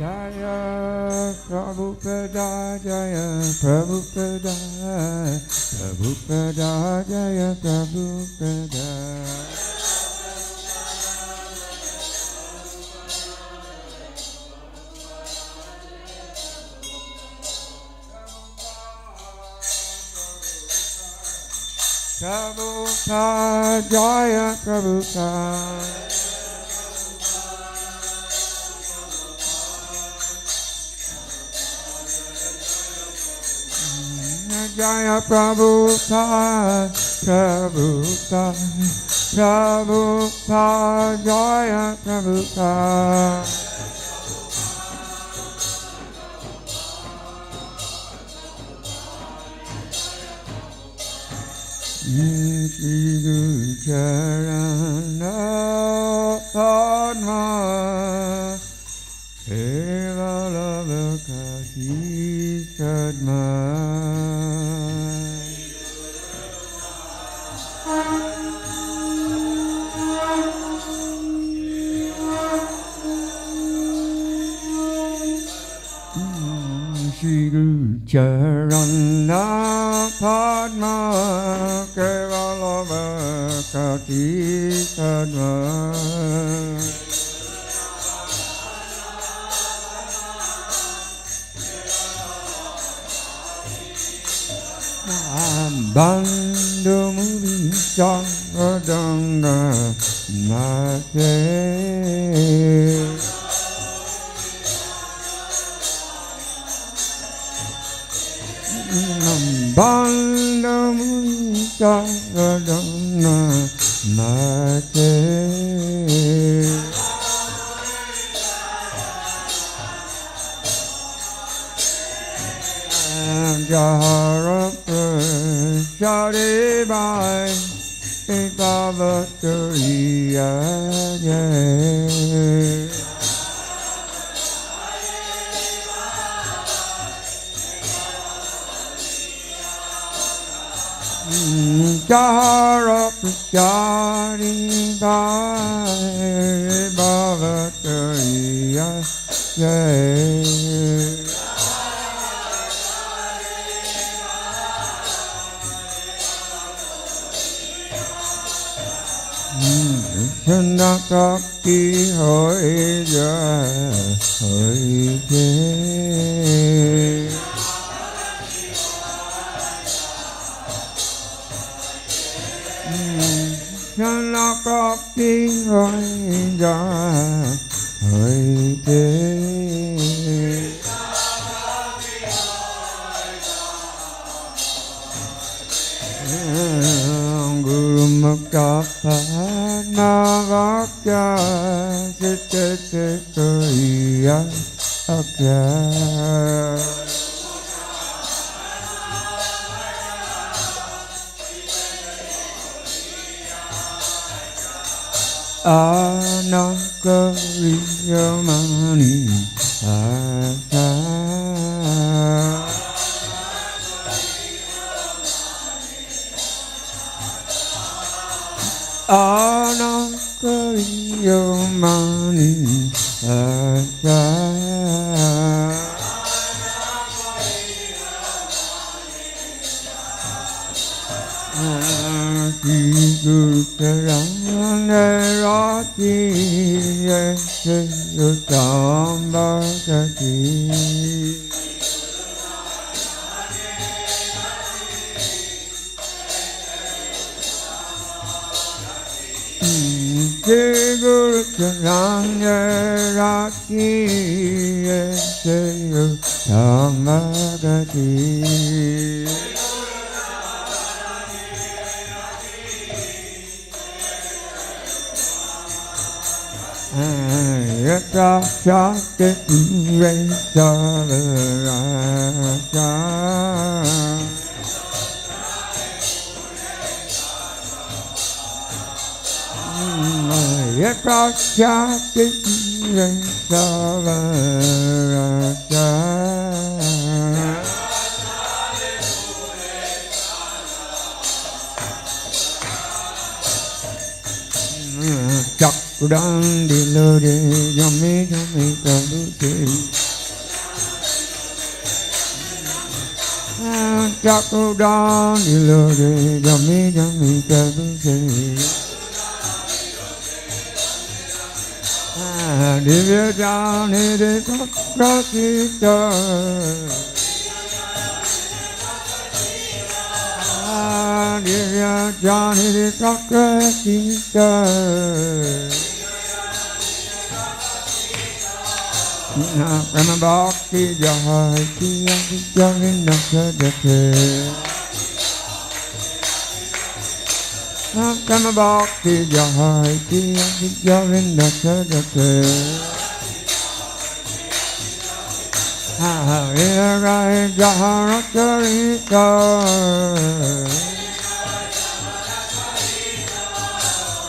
Jaya Prabhupada, Jaya Prabhupada, Prabhupada, Jaya Prabhupada. Prabhupada, Jaya Prabhupada. Jaya Prabhupada, Prabhupada, Prabhupada, Jaya Prabhupada. Shri Guru Charana Padma Kevala Lokati Sadma. Shri Guru Charana Padma Kevala Lokati Sadma. Bandhu Muni Saradana Nate Bandhu Muni Saradana Nate Jahara Prasade Bhai Bhavatariya Jahara Prasade Bhai Bhavatariya Nakaki hoya hoye Nakaki hoya hoye Gurumukha Navakya Siddhikaya Akya Anakariyamani Aka Anakariyamani Aka Guru Charana Rati Yesayutambhagati Guru Charana Rati Yesayutambhagati Yata Shakti Resarasa Yata Shakti Resarasa Chakudam dilode jami jami kadute Chakudam dilode jami jami kadute Divya jani de prakita Divya jani de prakita Prema Bhakti Jahai Kiya Vijavinda Sadhate Prema Bhakti Jahai Kiya Vijavinda Sadhate Harirai Jaharakarita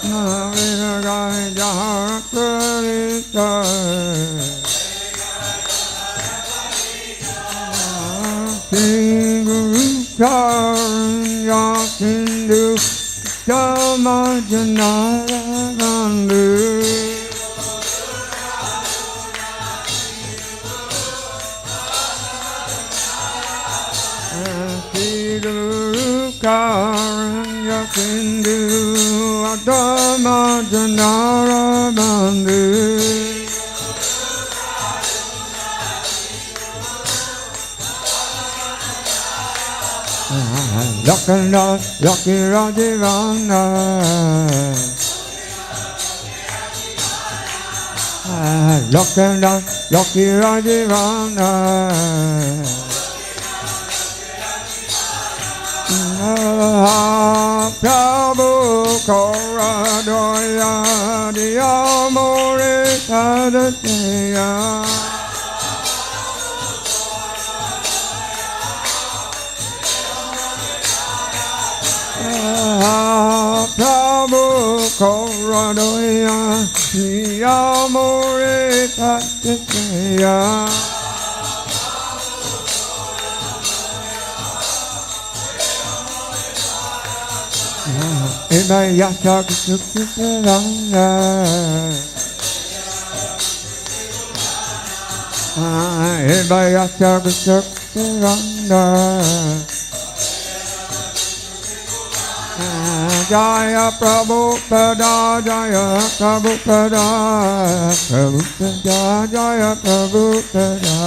Harirai Jaharakarita Gurupuja Sindhu Samajanara Gandhu Gurupuja Sindhu Samajanara Gandhu Lakanda Yakira Divana Lakanda Yakira Divana Prabhu Koradoya Diyamore Tadateya Prabhu Koradoya Diyamore Tadateya Ibayaka Kusukuranga Ibayaka Kusukuranga Jaya Prabhupada Jaya Prabhupada Prabhupada Jaya Prabhupada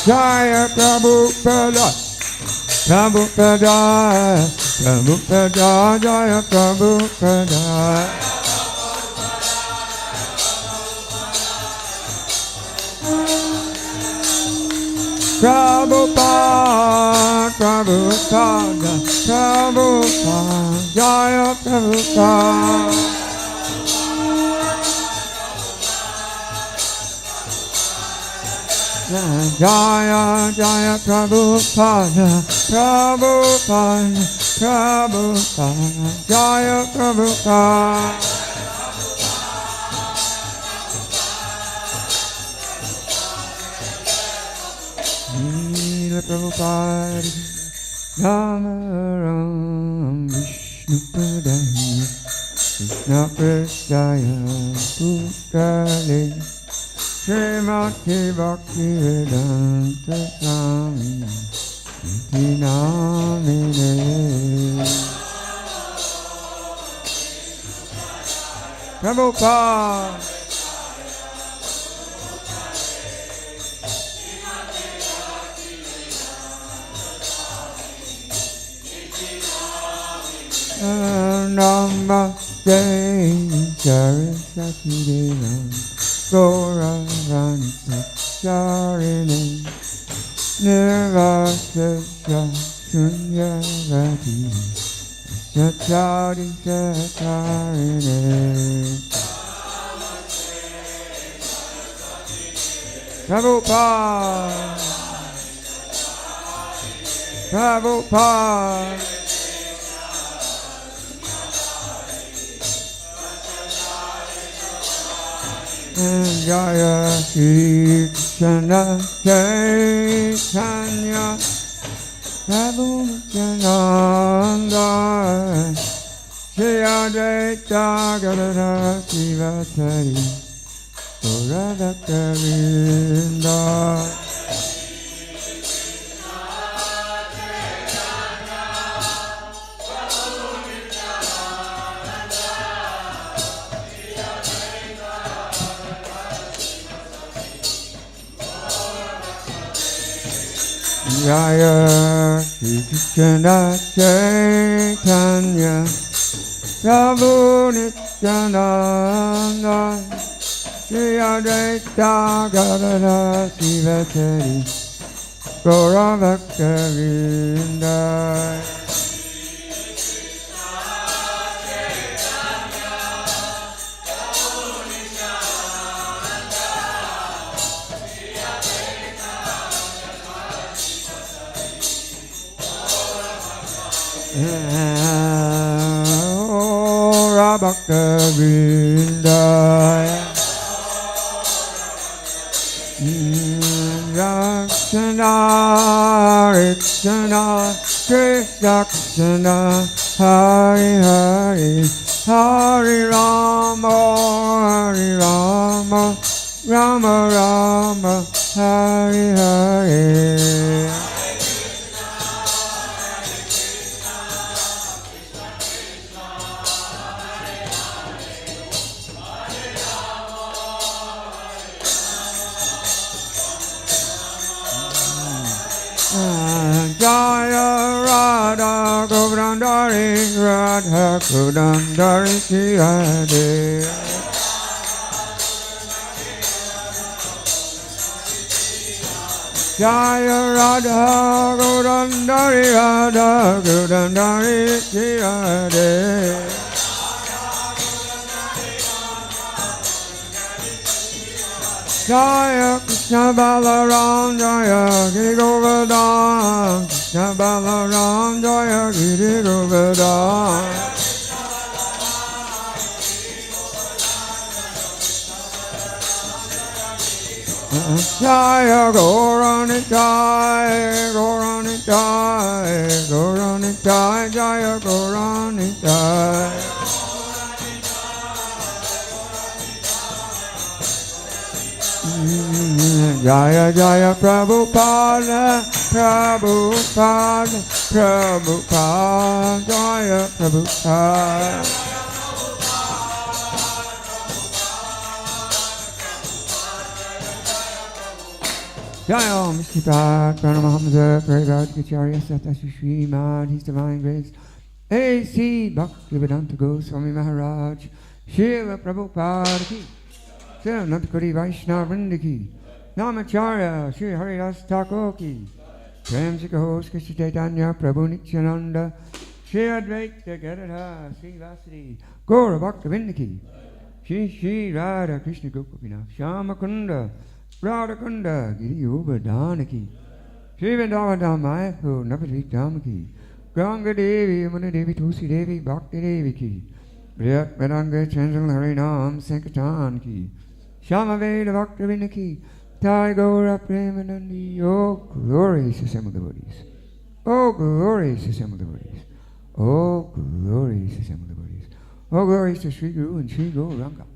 Jaya Prabhupada Prabhupada Prabhupada Jaya Prabhupada Prabhupada Prabhupada Prabhupada Jaya Prabhupada Jaya Jaya Prabhupada Prabhupada Prabhupada Jaya Prabhupada Srila Prabhupada Namaram Vishnu Padaya Krishna Prasthaya Putale Srimati Bhakti Vedanta Swami Iti Namine Prabhupada Namaste Saraswati Devam Gauravani Charini Nirvasya Sunyavati Sattari Sattarini Prabhupada Prabhupada Jaya Shri Krishna Chaitanya Prabhu Nityananda Shri Advaita Gadadhara Srivasari Gaurabhakta Vrinda Jaya Shri Krishna Chaitanya Prabhu Nityananda Shri Advaita Gadadhara Srivasari Gaurabhakta Vrinda Bhakta Vrindaya Rakshana Rikshana Krishna Hari Hari Hari Rama Hari Rama Rama Rama Hari Hari Gurandari Radha Gurandari Radhe Jaya Radha Gurandari Radha Gurandari Radhe Jaya Krishna Balaram Jaya Giri Govardhan Krishna Balaram Jaya Giri Govardhan Jaya Gauranitai Gauranitai Gauranitai Jaya Gauranitai Jaya Jaya Prabhupada Prabhupada Prabhupada Jaya Prabhupada Jaya Om Shripat Pranamahamsa Parivat Gacharya Satashi Srimad His Divine Grace A.C. Bhaktivedanta Goswami Maharaj Srila Prabhupada Ki Srila Nantakuri Vaishnava Vrinda Ki Namacharya Sri Haridas Thakur Ki Prem Sikahos Krishna Chaitanya Prabhu Nityananda Sri Advaita Gadadha Sri Vasadi Gaura Bhakta Vrinda Ki Shri Radha Krishna Gopinath Shama Kunda Radha Kunda Giri Govardhana Ki Sri Vrindavan Mayapur Navadvip Dham Ki Ganga Devi Muna Devi Tulsi Devi Bhakti Devi Ki Priyat Vedanga Chandral Harinam Sankirtan Ki Shama Veda Bhakta Vrinda Ki Jai Gaura Premanandi, oh glorious assembled devotees, oh glorious assembled devotees, oh glorious assembled devotees, oh glorious to Sri Guru and Sri Gauranga.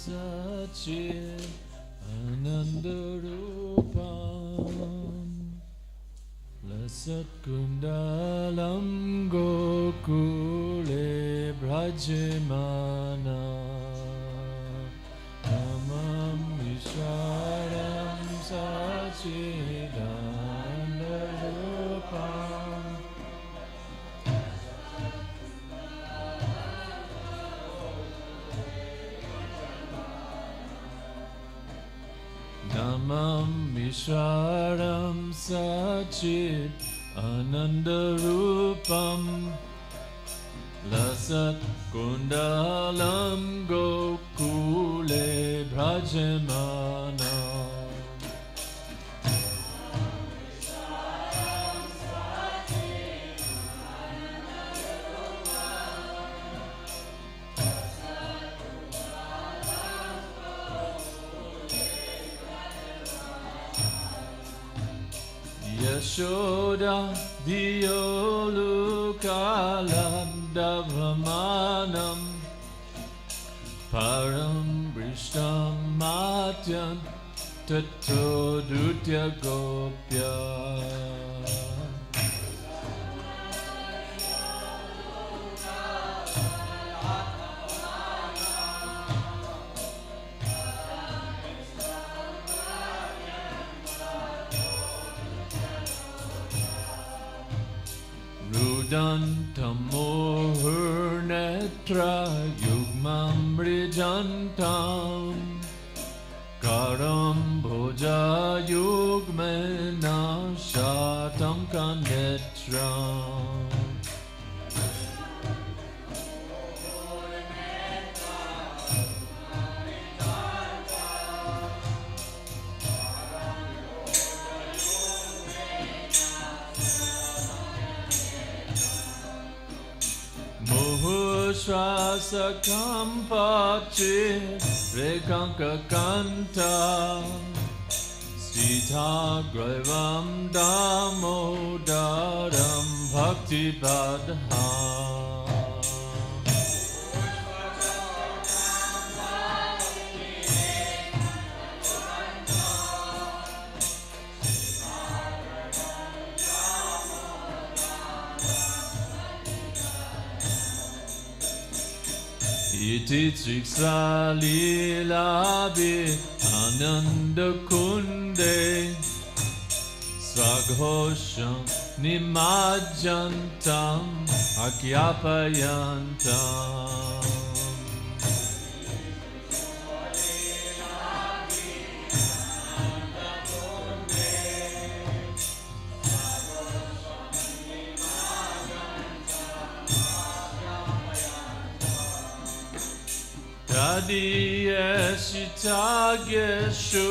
Sachit Anandarupam Lasat Kundalam Gokule Brajamana Namam Vishwaram Sachit Anandarupam Namam Vishwaram Sachit Anandarupam Lasat Kundalam Gokule Brajamana Yashoda Diyolukalandabramanam Param Brishtam Matyan Tato Dutya Gopya Rudantamohur netra yugmam brijantam Karam bhoja yugmena shatam kanetram rasa kampachi rekanka kanta Sita graivam damodaram bhakti badha Iti triksa lila bi ananda kunde Saghosham nimajantam akyapayantam Adiyashitageshu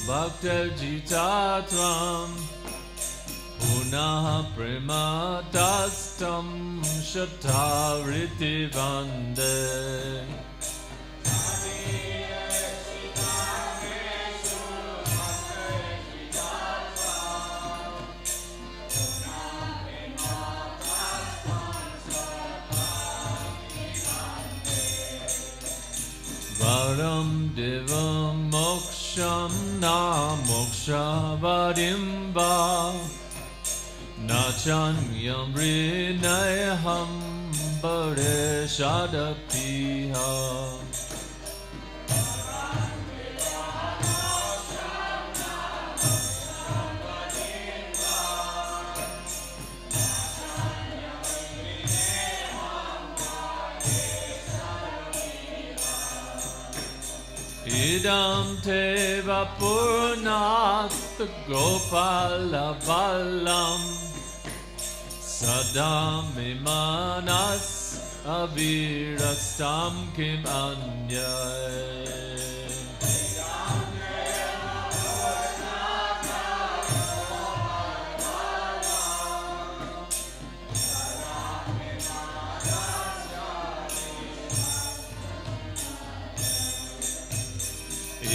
bhaktajitatvam Punaha prematastam shatavriti vande Varam devam moksham na moksha varimba Nachanyam rinayaham bare shadapiha Idam te vapurnat gopala balam Sadam imanas avirastam kim anyay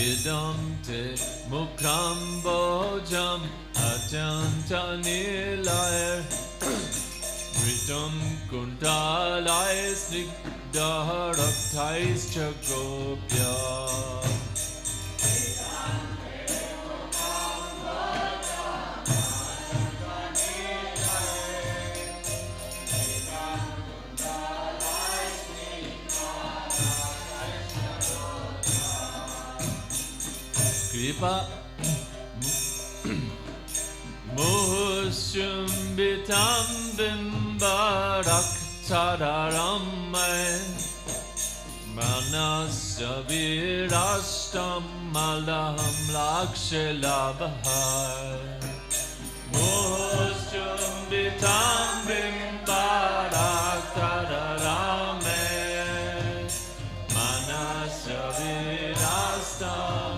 Idam te mukham bojam atyanta nilayar Ritam kundalais nigdaharakthais chagopya Kripa Muhusyumbitam bimbarak tadaramay Manasya virashtam malaham lakshelabhai Muhusyumbitam bimbarak tadaramay Manasya virashtam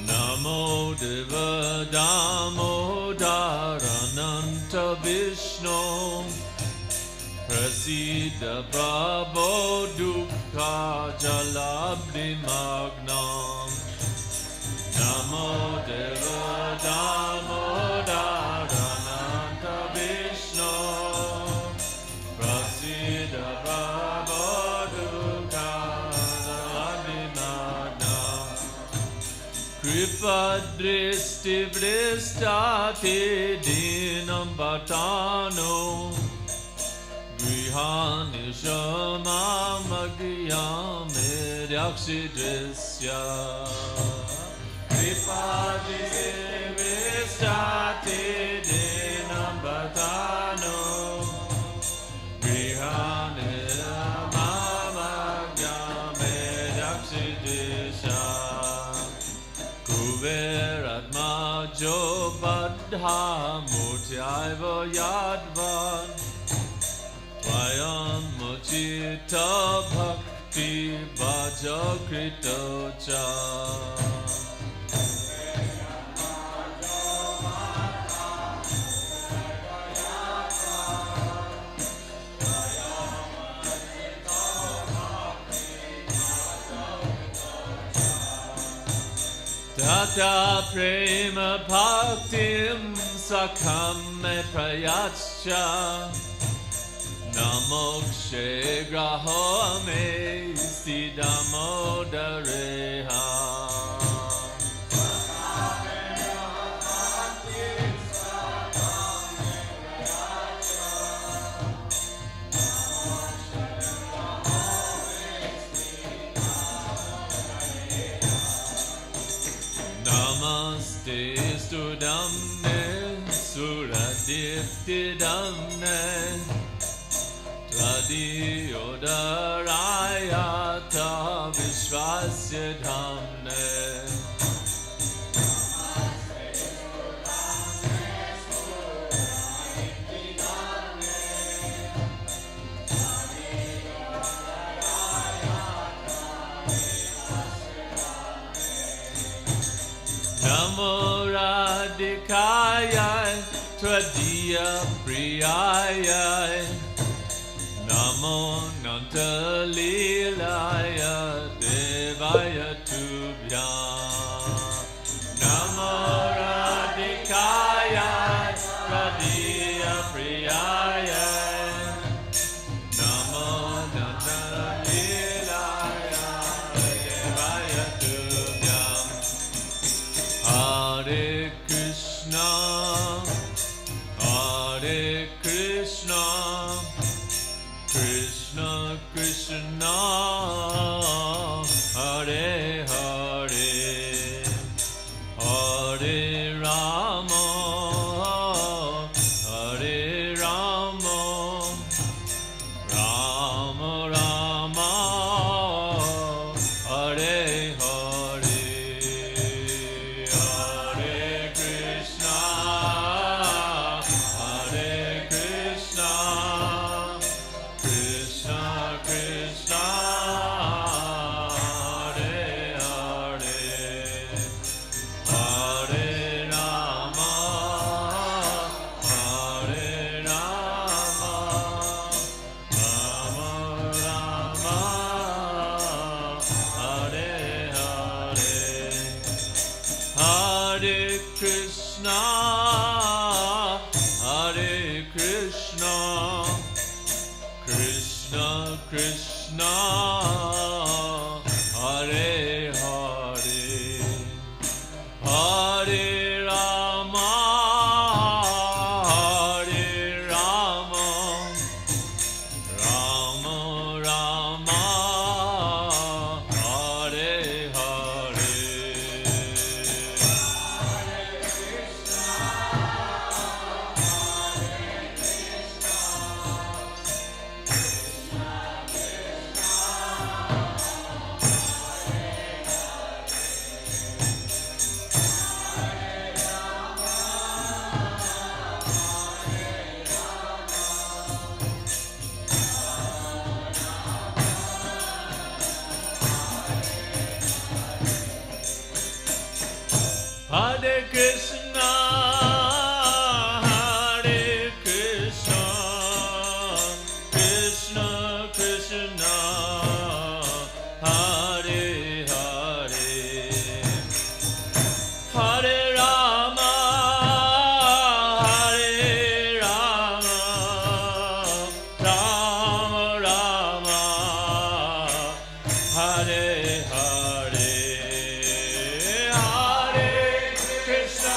Namo Deva Damodarananta Vishnu Prasida Prabho Dukha Jalabdi Magnam Namo Deva Damodarananta Vishnu Prasida Prabho Dukha Jalabdi Magnam Kripa Dristi Vristati Dinam Bhatano Grihani Shamamagyame Yakshidrisya Kripa Dristi Vristati Dinam Bhatano Grihani Shamamagyame Yakshidrisya Kuveratma Jobadha Mutyaiva Yadvan Tvayam Muchita Bhakti Bhajakrito Cha Tata prema bhaktim sakham me prayacha Namokshe graho me sidamodareha Namaste Studamne Suradiptidamne Tradiyodarayata Vishwasya Dhamne Namo Radhikaya Tvadiya Priyaya Namo Nantalilaya Devaya Tubhyam Namo Radhikaya Tvadiya Priyaya Namo Nantalilaya Devaya Tubhyam Hare Krishna, Hare Krishna, Krishna Krishna, Hare Hare, Hare Rama, Hare Rama, Rama Rama, Hare Hare. Krishna, Hare Hare, Hare Rama, Hare Rama, Rama Rama, Hare Hare. Hare Krishna, Hare Krishna, Krishna Krishna, Hare Hare, Hare Rama, Hare Rama, Rama Rama, Hare Hare. Krishna,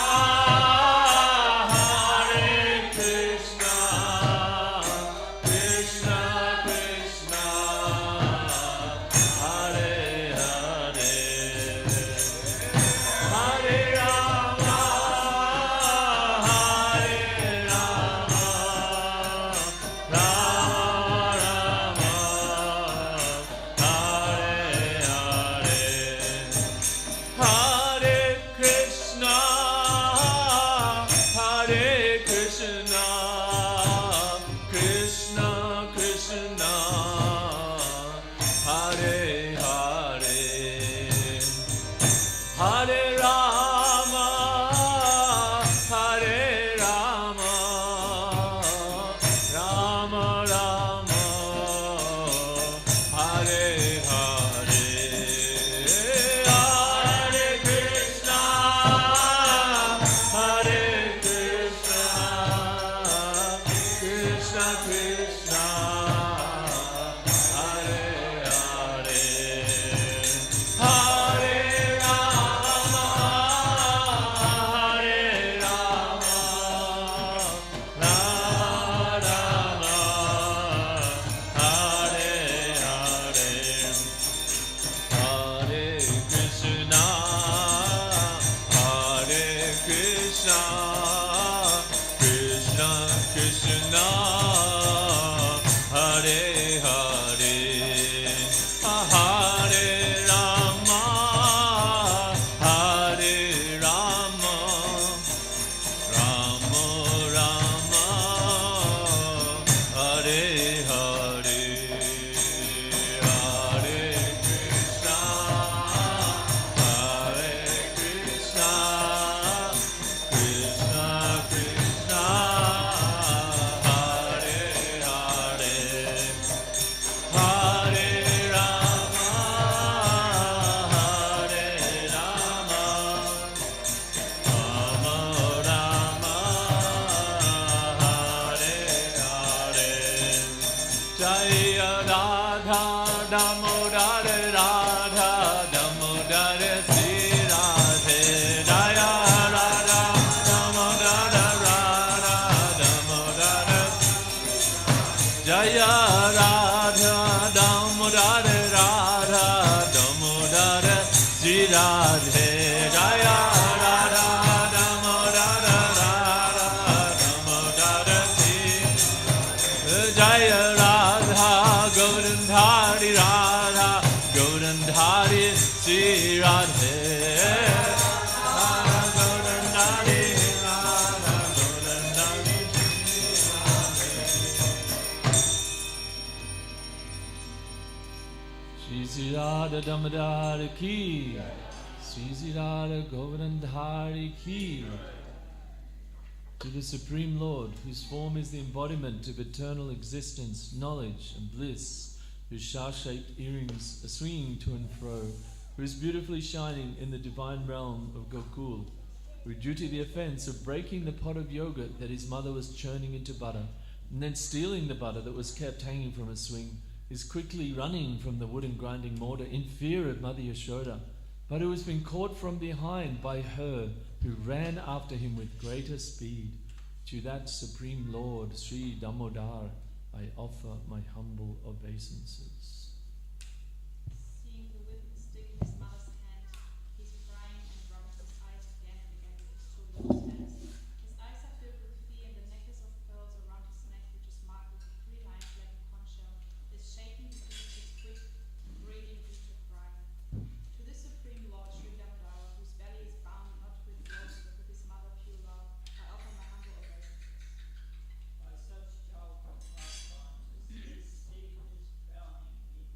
Radha Damodara ki, Sri Radha Govardhari ki. To the Supreme Lord, whose form is the embodiment of eternal existence, knowledge and bliss, whose star-shaped earrings are swinging to and fro, who is beautifully shining in the divine realm of Gokul, who due to the offense of breaking the pot of yogurt that his mother was churning into butter, and then stealing the butter that was kept hanging from a swing, is quickly running from the wooden grinding mortar in fear of Mother Yashoda, but who has been caught from behind by her who ran after him with greater speed. To that Supreme Lord, Sri Damodar, I offer my humble obeisances. Seeing the whip stick in his mother's hand, he's crying and rubs his eyes again and again with his two little hands. His eyes are filled with fear, and the necklace of pearls around his neck, which is marked with 3 lines like a conch shell, is shaking beneath his quick, breathing due to cry. To this Supreme Lord, Sri Damodara, whose belly is bound not with roses but with his mother pure love, I offer my humble obeisances. By such child compliance is his state is bounding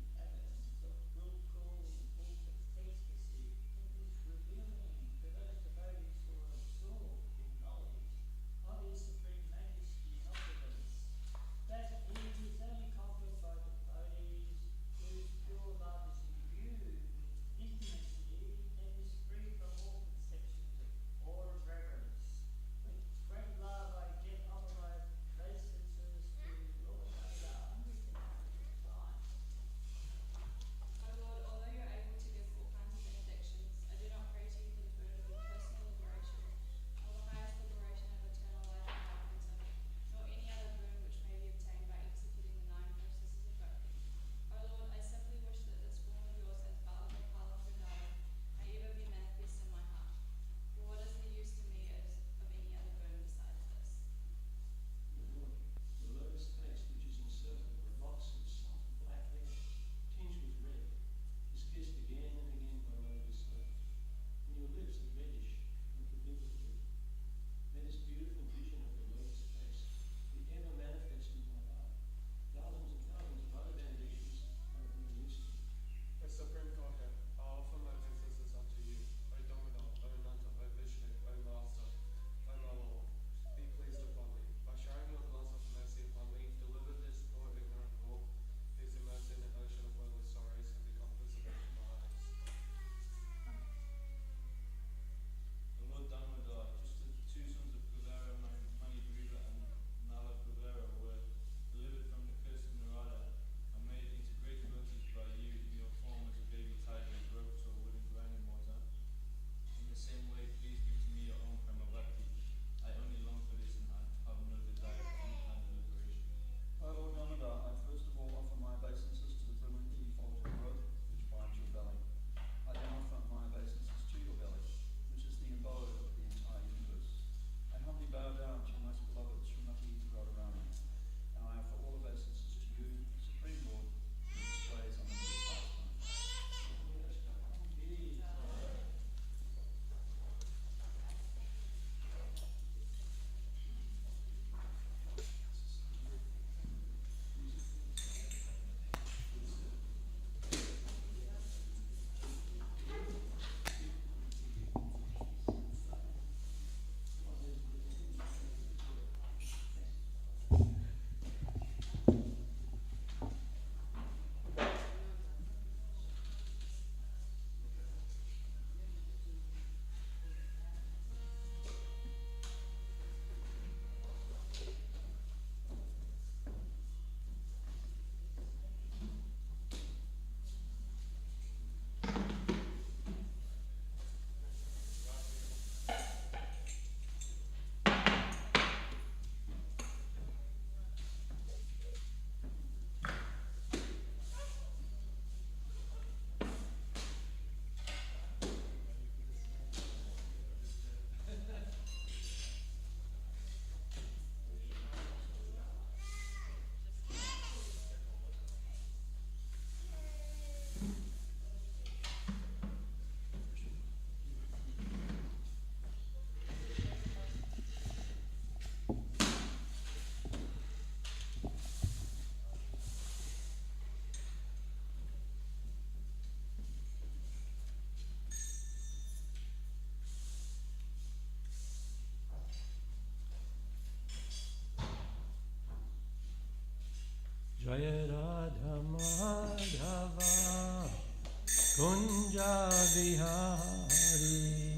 Kunja Vihari.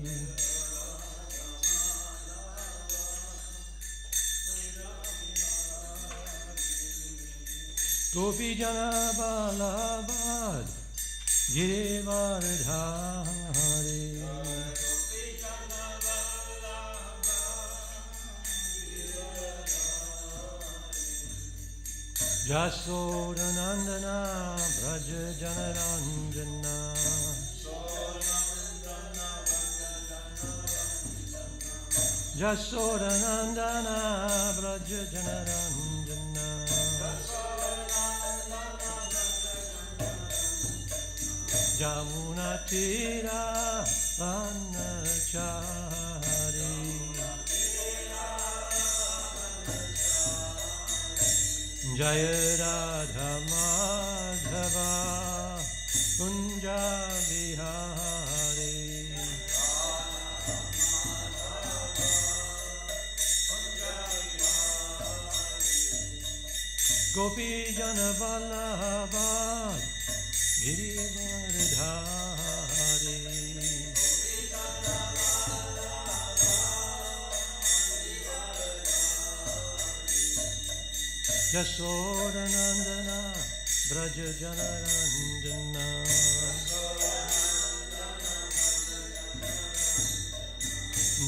Gopi Jana Balabad Girivardhari. Jasodanandana Braja Janaranjana. Jasodanandana Braja Janaranjana. Jamuna Tira Vanachari. Jaya Radha Madhava Kunja Vihari. Gopi Jana Vallabha Girivardhari. Jasodanandana Braja Janaranjana.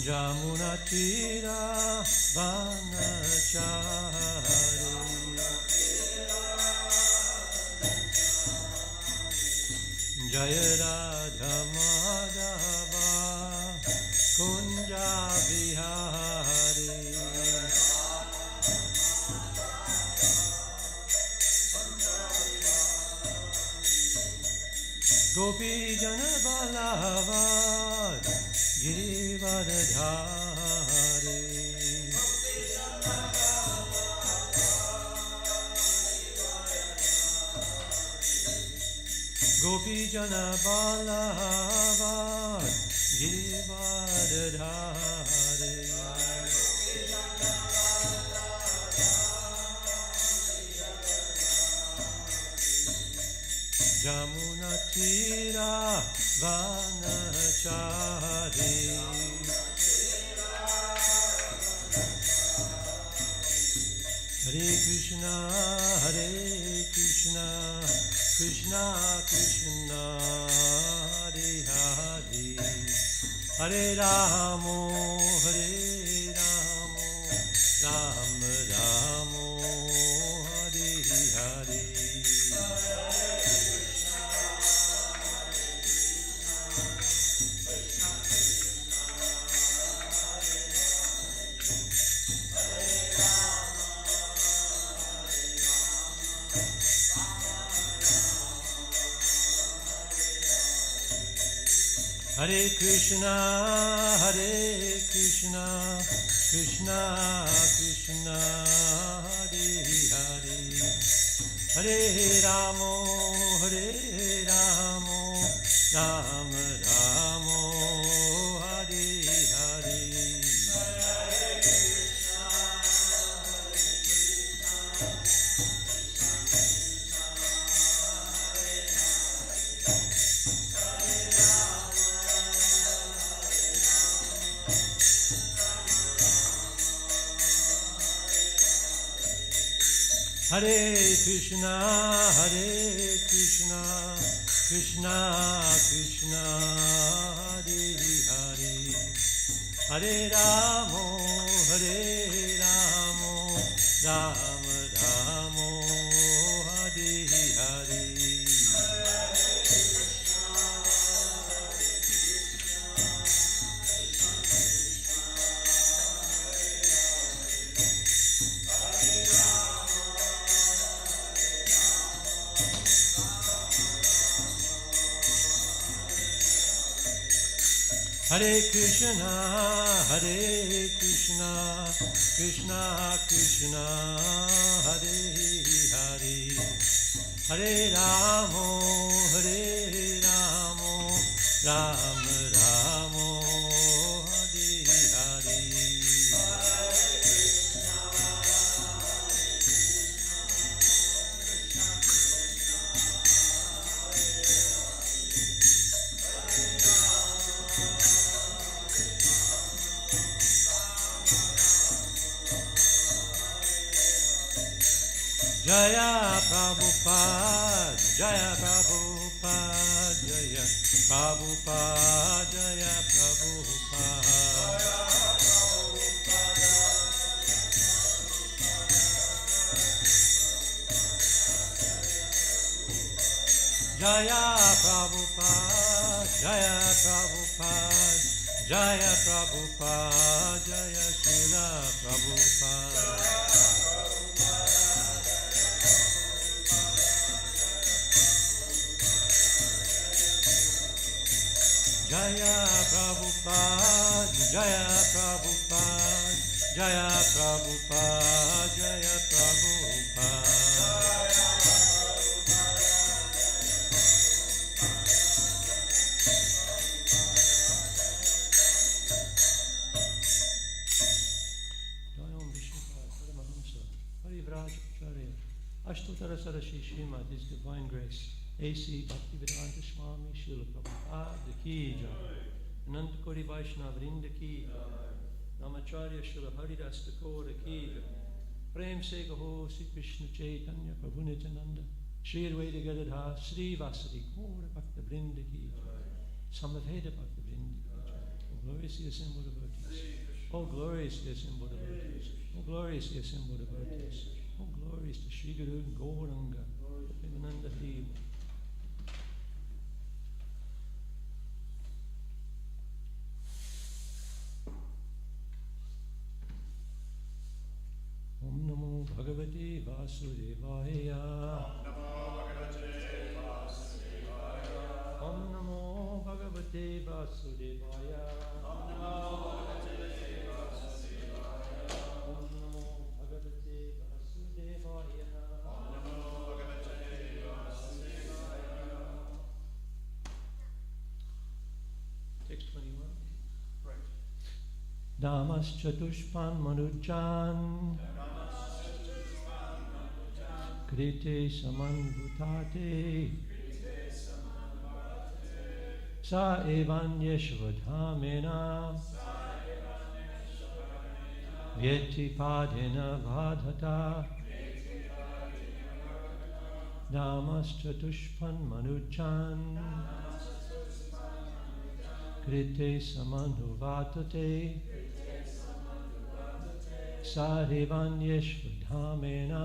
Jamuna Tira Vanachari. Jaya Radha Madhava Kunja Vihari. Gopi Jana Vallabha Girivardhari. Gopi Jana Vallabha Girivardhari. Jamuna Tira Vanachari. Hare Krishna, Hare Krishna, Krishna Krishna, Hare Hare, Hare Ramo, Hare Ramo, Rama Ramo, Hare Hare. Hare Krishna, Hare Krishna, Krishna Krishna, Hare Hare, Hare Ramo, Hare Ramo, Rama Ramo, Hare Hare. Hare Krishna, Hare Krishna, Krishna Krishna, Hare Hare, Hare Ramo, Hare Ramo, Rama Ramo, Hare Hare. Hare Krishna, Hare Krishna, Krishna Krishna, Hare Hare, Hare Ramo, Hare Ramo, Rama Ramo, Hare Hare. Jaya Prabhupada, Jaya Prabhupada, Jaya Prabhupada, Jaya Prabhupada. Jaya Prabhupada, Jaya Prabhupada, Jaya Prabhupada, Jaya Srila Prabhupada. Jaya Prabhupada, Jaya Prabhupada, Jaya Prabhupada, Jaya Prabhupada. Ashtotara Sarashi Srimad, His Divine Grace, A.C. Bhaktivedanta Swami Srila Prabhupada Ki Jai, Ananta Kori Vaishnava Vrinda Ki Jai, Namacharya Srila Haridas Thakur Ki Jai, Prem Se Gaho Sri Krishna Chaitanya Prabhu Nityananda, Shri Advaita Gadadhar Sri Vasari Gaura Bhakta Vrinda Ki Jai, Samaveda Bhakta Vrinda Ki Jai. Oh glorious the assembled devotees, oh glorious the assembled devotees, oh glorious the assembled devotees. Oh, glories to Sri Guru Gauranga, Vimananda Dev. Om Namo Bhagavate Vasudevaya. Om Namo Bhagavate Vasudevaya. Om Namo Bhagavate Vasudevaya. Om Namo Bhagavate Vasudevaya. Om Namo Bhagavate Vasudevaya. Text 21. Right. Damas Chatushpan Manujan Krite Samanvutate Sa Evanyeshvadhamena Vyeti Padena Vadhata Damas Chatushpan Manujan Krite Samanvutate Sa Evanyeshvadhamena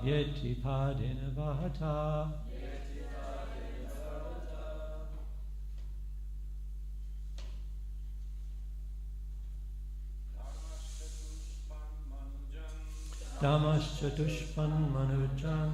Yeti Padena Vahata Damas Chatushpan Manujan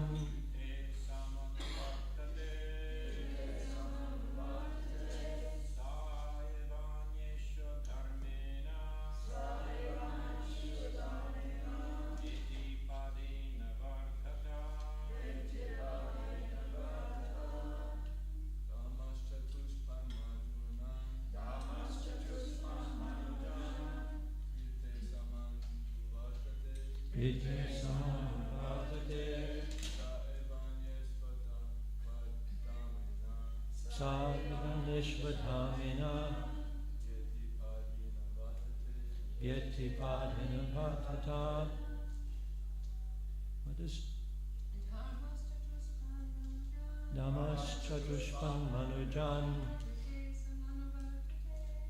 Sadhaneshvadhamena Yeti Padena Vatata. What is Damas Chatushpan Manujan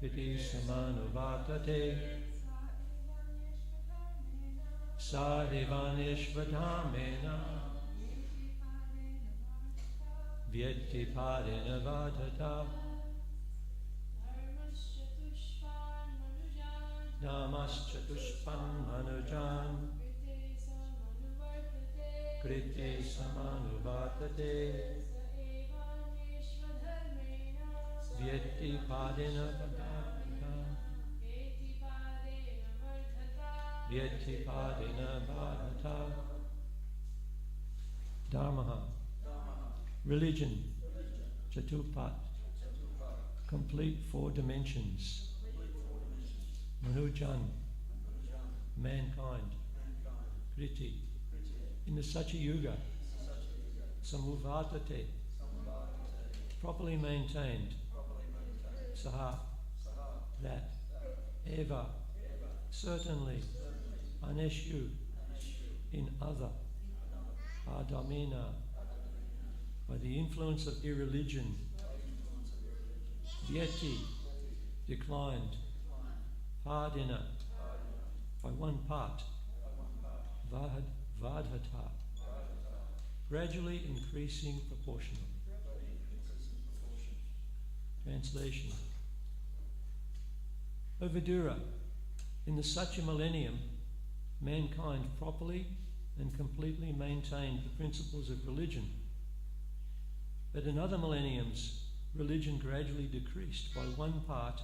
Piti Samanuvatate Sadhivaneshvadhamena Vyeti Padena Vadhata Damas Chatushpan Manujan Kriti Samanuvatate Vyeti Padena Vadhata Vyeti Padena Vadhata. Dharma. Religion, Chatupat, complete 4 dimensions. Manujan, mankind. Kriti, in the Satya Yuga. Samuvartate, properly maintained. Saha, that. Eva, certainly. Aneshu, in other, adamena, by the influence of irreligion, yeti, declined, pardina, by one part, vadhata, gradually increasing proportionally. Translation. O Vidura, in the Satya millennium, mankind properly and completely maintained the principles of religion. But in other millenniums, religion gradually decreased by one part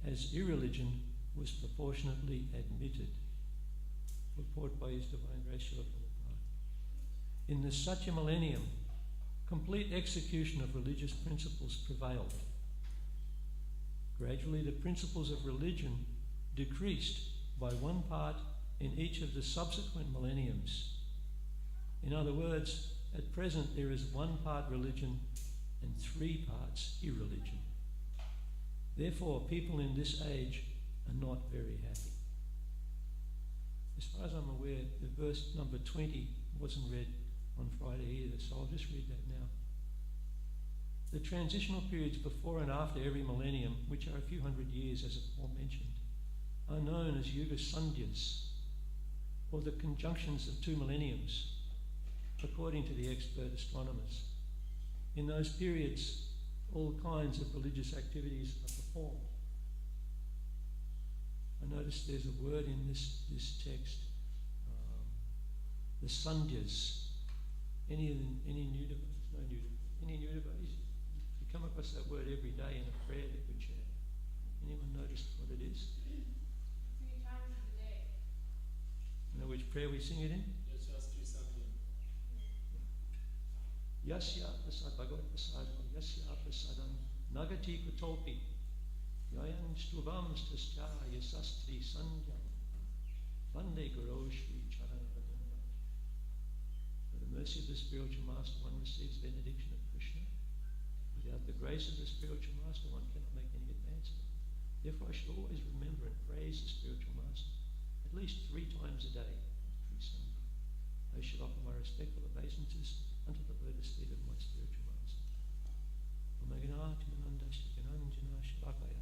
as irreligion was proportionately admitted. Report by His Divine Grace Srila Prabhupada. In the Satya millennium, complete execution of religious principles prevailed. Gradually, the principles of religion decreased by one part in each of the subsequent millenniums. In other words, at present there is one part religion and three parts irreligion. Therefore, people in this age are not very happy. As far as I'm aware, the verse number 20 wasn't read on Friday either, so I'll just read that now. The transitional periods before and after every millennium, which are a few hundred years as aforementioned, are known as Yuga Sandhyas, or the conjunctions of two millenniums, according to the expert astronomers. In those periods, all kinds of religious activities are performed. I noticed there's a word in this text, the Sandhyas. Any nudivas? No nudivas. Any nudivas? You come across that word every day in a prayer that we chant. Anyone notice what it is? 3 times a day. You know which prayer we sing it in? Yasya prasad bhagavad prasad yasya prasadam nagati kutopi yayan stubam stasya yasastri sandhyam vande guru shri charanavadanda. For the mercy of the spiritual master, one receives benediction of Krishna. Without the grace of the spiritual master, one cannot make any advancement. Therefore, I should always remember and praise the spiritual master at least 3 times a day. I should offer my respectful obeisances unto the lotus feet of my spiritual master. Omeganati manandashti gananjana shilakaya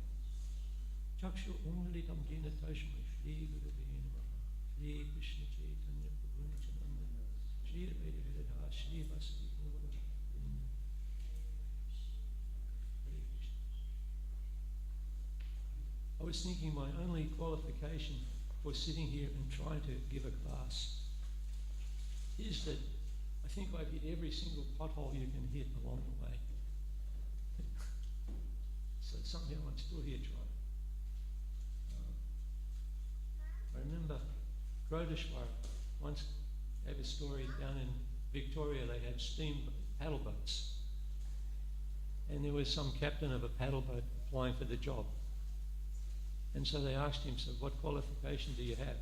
chakshu ungalitam jena tashmai Shri Gurave Namaha Shri Krishna Chaitanya Prabhu Nityananda Shri Advaita Gadadhara Shri Vasudeva Vrinda. I was thinking my only qualification for sitting here and trying to give a class is that I think I've hit every single pothole you can hit along the way. So somehow I'm still here trying. I remember Grodeshwar once gave a story down in Victoria. They had steam paddle boats. And there was some captain of a paddle boat applying for the job. And so they asked him, so what qualification do you have?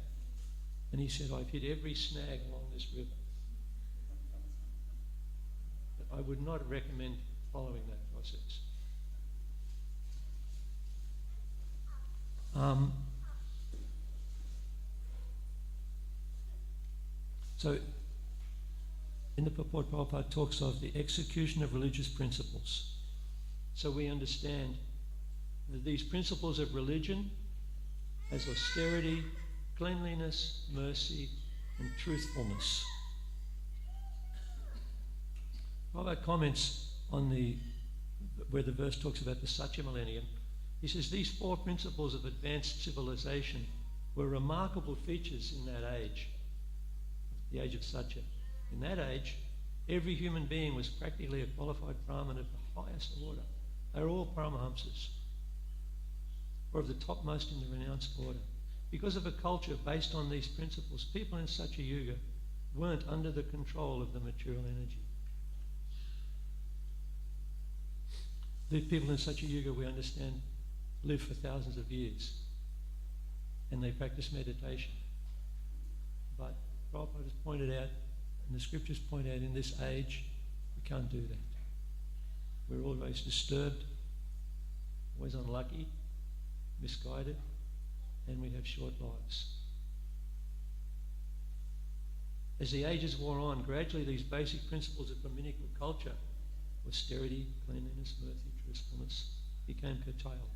And he said, I've hit every snag along this river. I would not recommend following that process. So, in the purport, Prabhupada talks of the execution of religious principles. So we understand that these principles of religion as austerity, cleanliness, mercy, and truthfulness. Prabhupada comments on where the verse talks about the Satya millennium. He says these 4 principles of advanced civilization were remarkable features in that age, the age of Satya. In that age, every human being was practically a qualified Brahmin of the highest order. They were all Paramahamsas, or of the topmost in the renounced order. Because of a culture based on these principles, people in Satya Yuga weren't under the control of the material energy. The people in Satya Yuga, we understand, live for thousands of years and they practice meditation. But Prabhupada has pointed out, and the scriptures point out, in this age, we can't do that. We're always disturbed, always unlucky, misguided, and we have short lives. As the ages wore on, gradually these basic principles of Brahminical culture, austerity, cleanliness, mercy, truthfulness, became curtailed.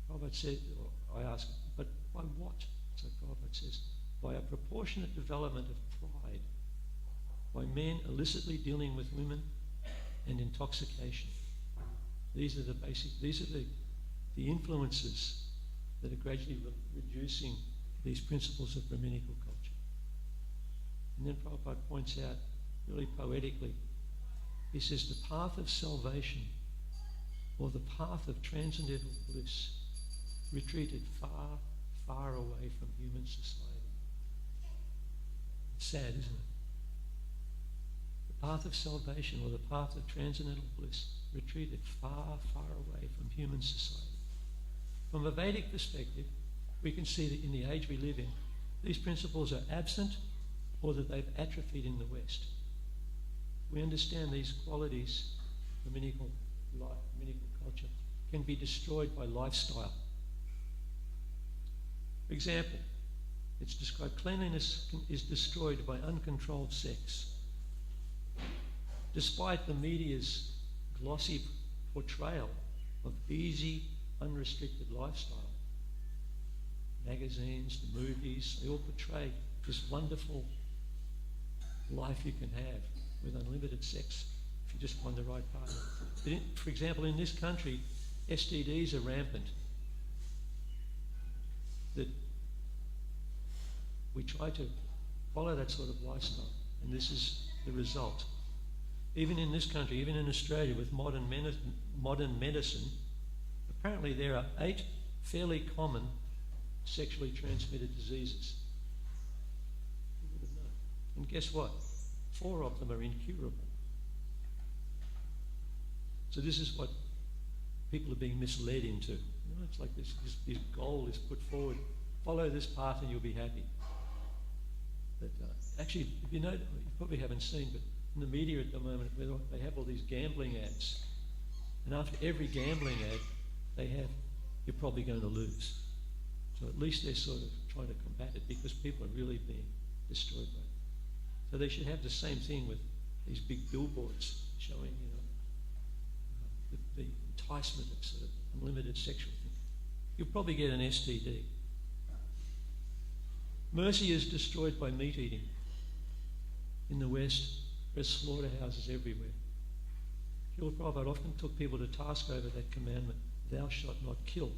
Prabhupada said, or I asked, but by what? So Prabhupada says, by a proportionate development of pride, by men illicitly dealing with women and intoxication. These are the influences that are gradually reducing these principles of Brahminical culture. And then Prabhupada points out, really poetically, he says the path of salvation, or the path of transcendental bliss, retreated far, far away from human society. It's sad, isn't it? The path of salvation, or the path of transcendental bliss, retreated far, far away from human society. From a Vedic perspective, we can see that in the age we live in, these principles are absent or that they've atrophied in the West. We understand these qualities, Brahminical life, Brahminical culture, can be destroyed by lifestyle. For example, it's described cleanliness is destroyed by uncontrolled sex. Despite the media's glossy portrayal of easy, unrestricted lifestyle, magazines, the movies, they all portray this wonderful life you can have with unlimited sex if you just find the right partner. For example, in this country, STDs are rampant. That we try to follow that sort of lifestyle, and this is the result. Even in this country, even in Australia, with modern medicine, apparently there are 8 fairly common sexually transmitted diseases. Who would have known? And guess what? 4 of them are incurable. So this is what people are being misled into. You know, it's like this goal is put forward. Follow this path and you'll be happy. But actually, if you know, you probably haven't seen, but in the media at the moment, they have all these gambling ads. And after every gambling ad, they have, you're probably going to lose. So at least they're sort of trying to combat it because people are really being destroyed by it. So they should have the same thing with these big billboards showing, you know, the enticement of sort of unlimited sexual thing. You'll probably get an STD. Mercy is destroyed by meat eating. In the West, there's slaughterhouses everywhere. Srila Prabhupada often took people to task over that commandment, thou shalt not kill.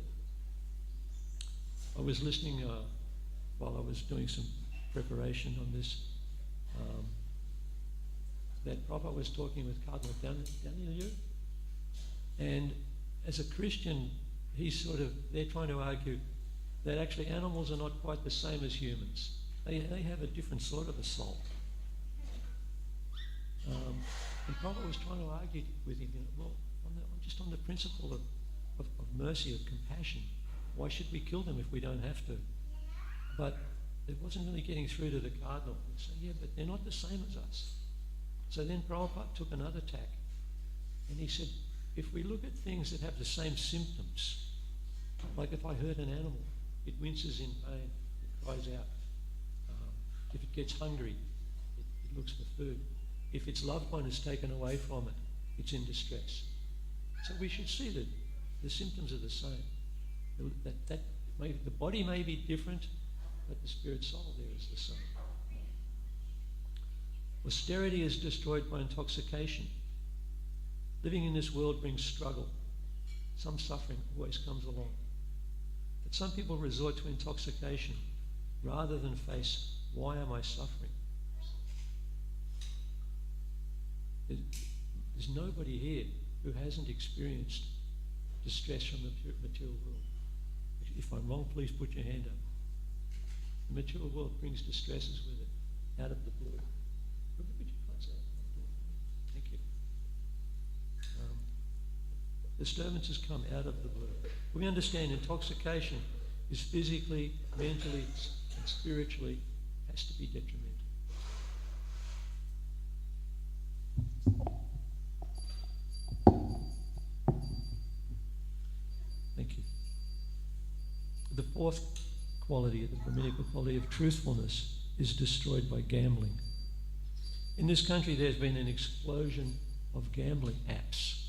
I was listening while I was doing some preparation on this, that Prabhupada was talking with Cardinal Daniel, and as a Christian, they're trying to argue that actually animals are not quite the same as humans. They have a different sort of a soul. And Prabhupada was trying to argue with him, well, just on the principle of mercy, of compassion, why should we kill them if we don't have to? But it wasn't really getting through to the cardinal. He said, yeah, but they're not the same as us. So then Prabhupada took another tack, and he said, if we look at things that have the same symptoms, like if I hurt an animal, it winces in pain, it cries out. If it gets hungry, it looks for food. If its loved one is taken away from it, it's in distress. So we should see that the symptoms are the same. The body may be different, but the spirit soul there is the same. Austerity is destroyed by intoxication. Living in this world brings struggle. Some suffering always comes along. But some people resort to intoxication rather than face, why am I suffering? There's nobody here who hasn't experienced distress from the material world. If I'm wrong, please put your hand up. The material world brings distresses with it, out of the blue. Would you close that? Thank you. Disturbances come out of the blue. We understand intoxication is physically, mentally, and spiritually has to be detrimental. Thank you. The fourth quality, the Brahminical quality of truthfulness, is destroyed by gambling. In this country, there's been an explosion of gambling apps.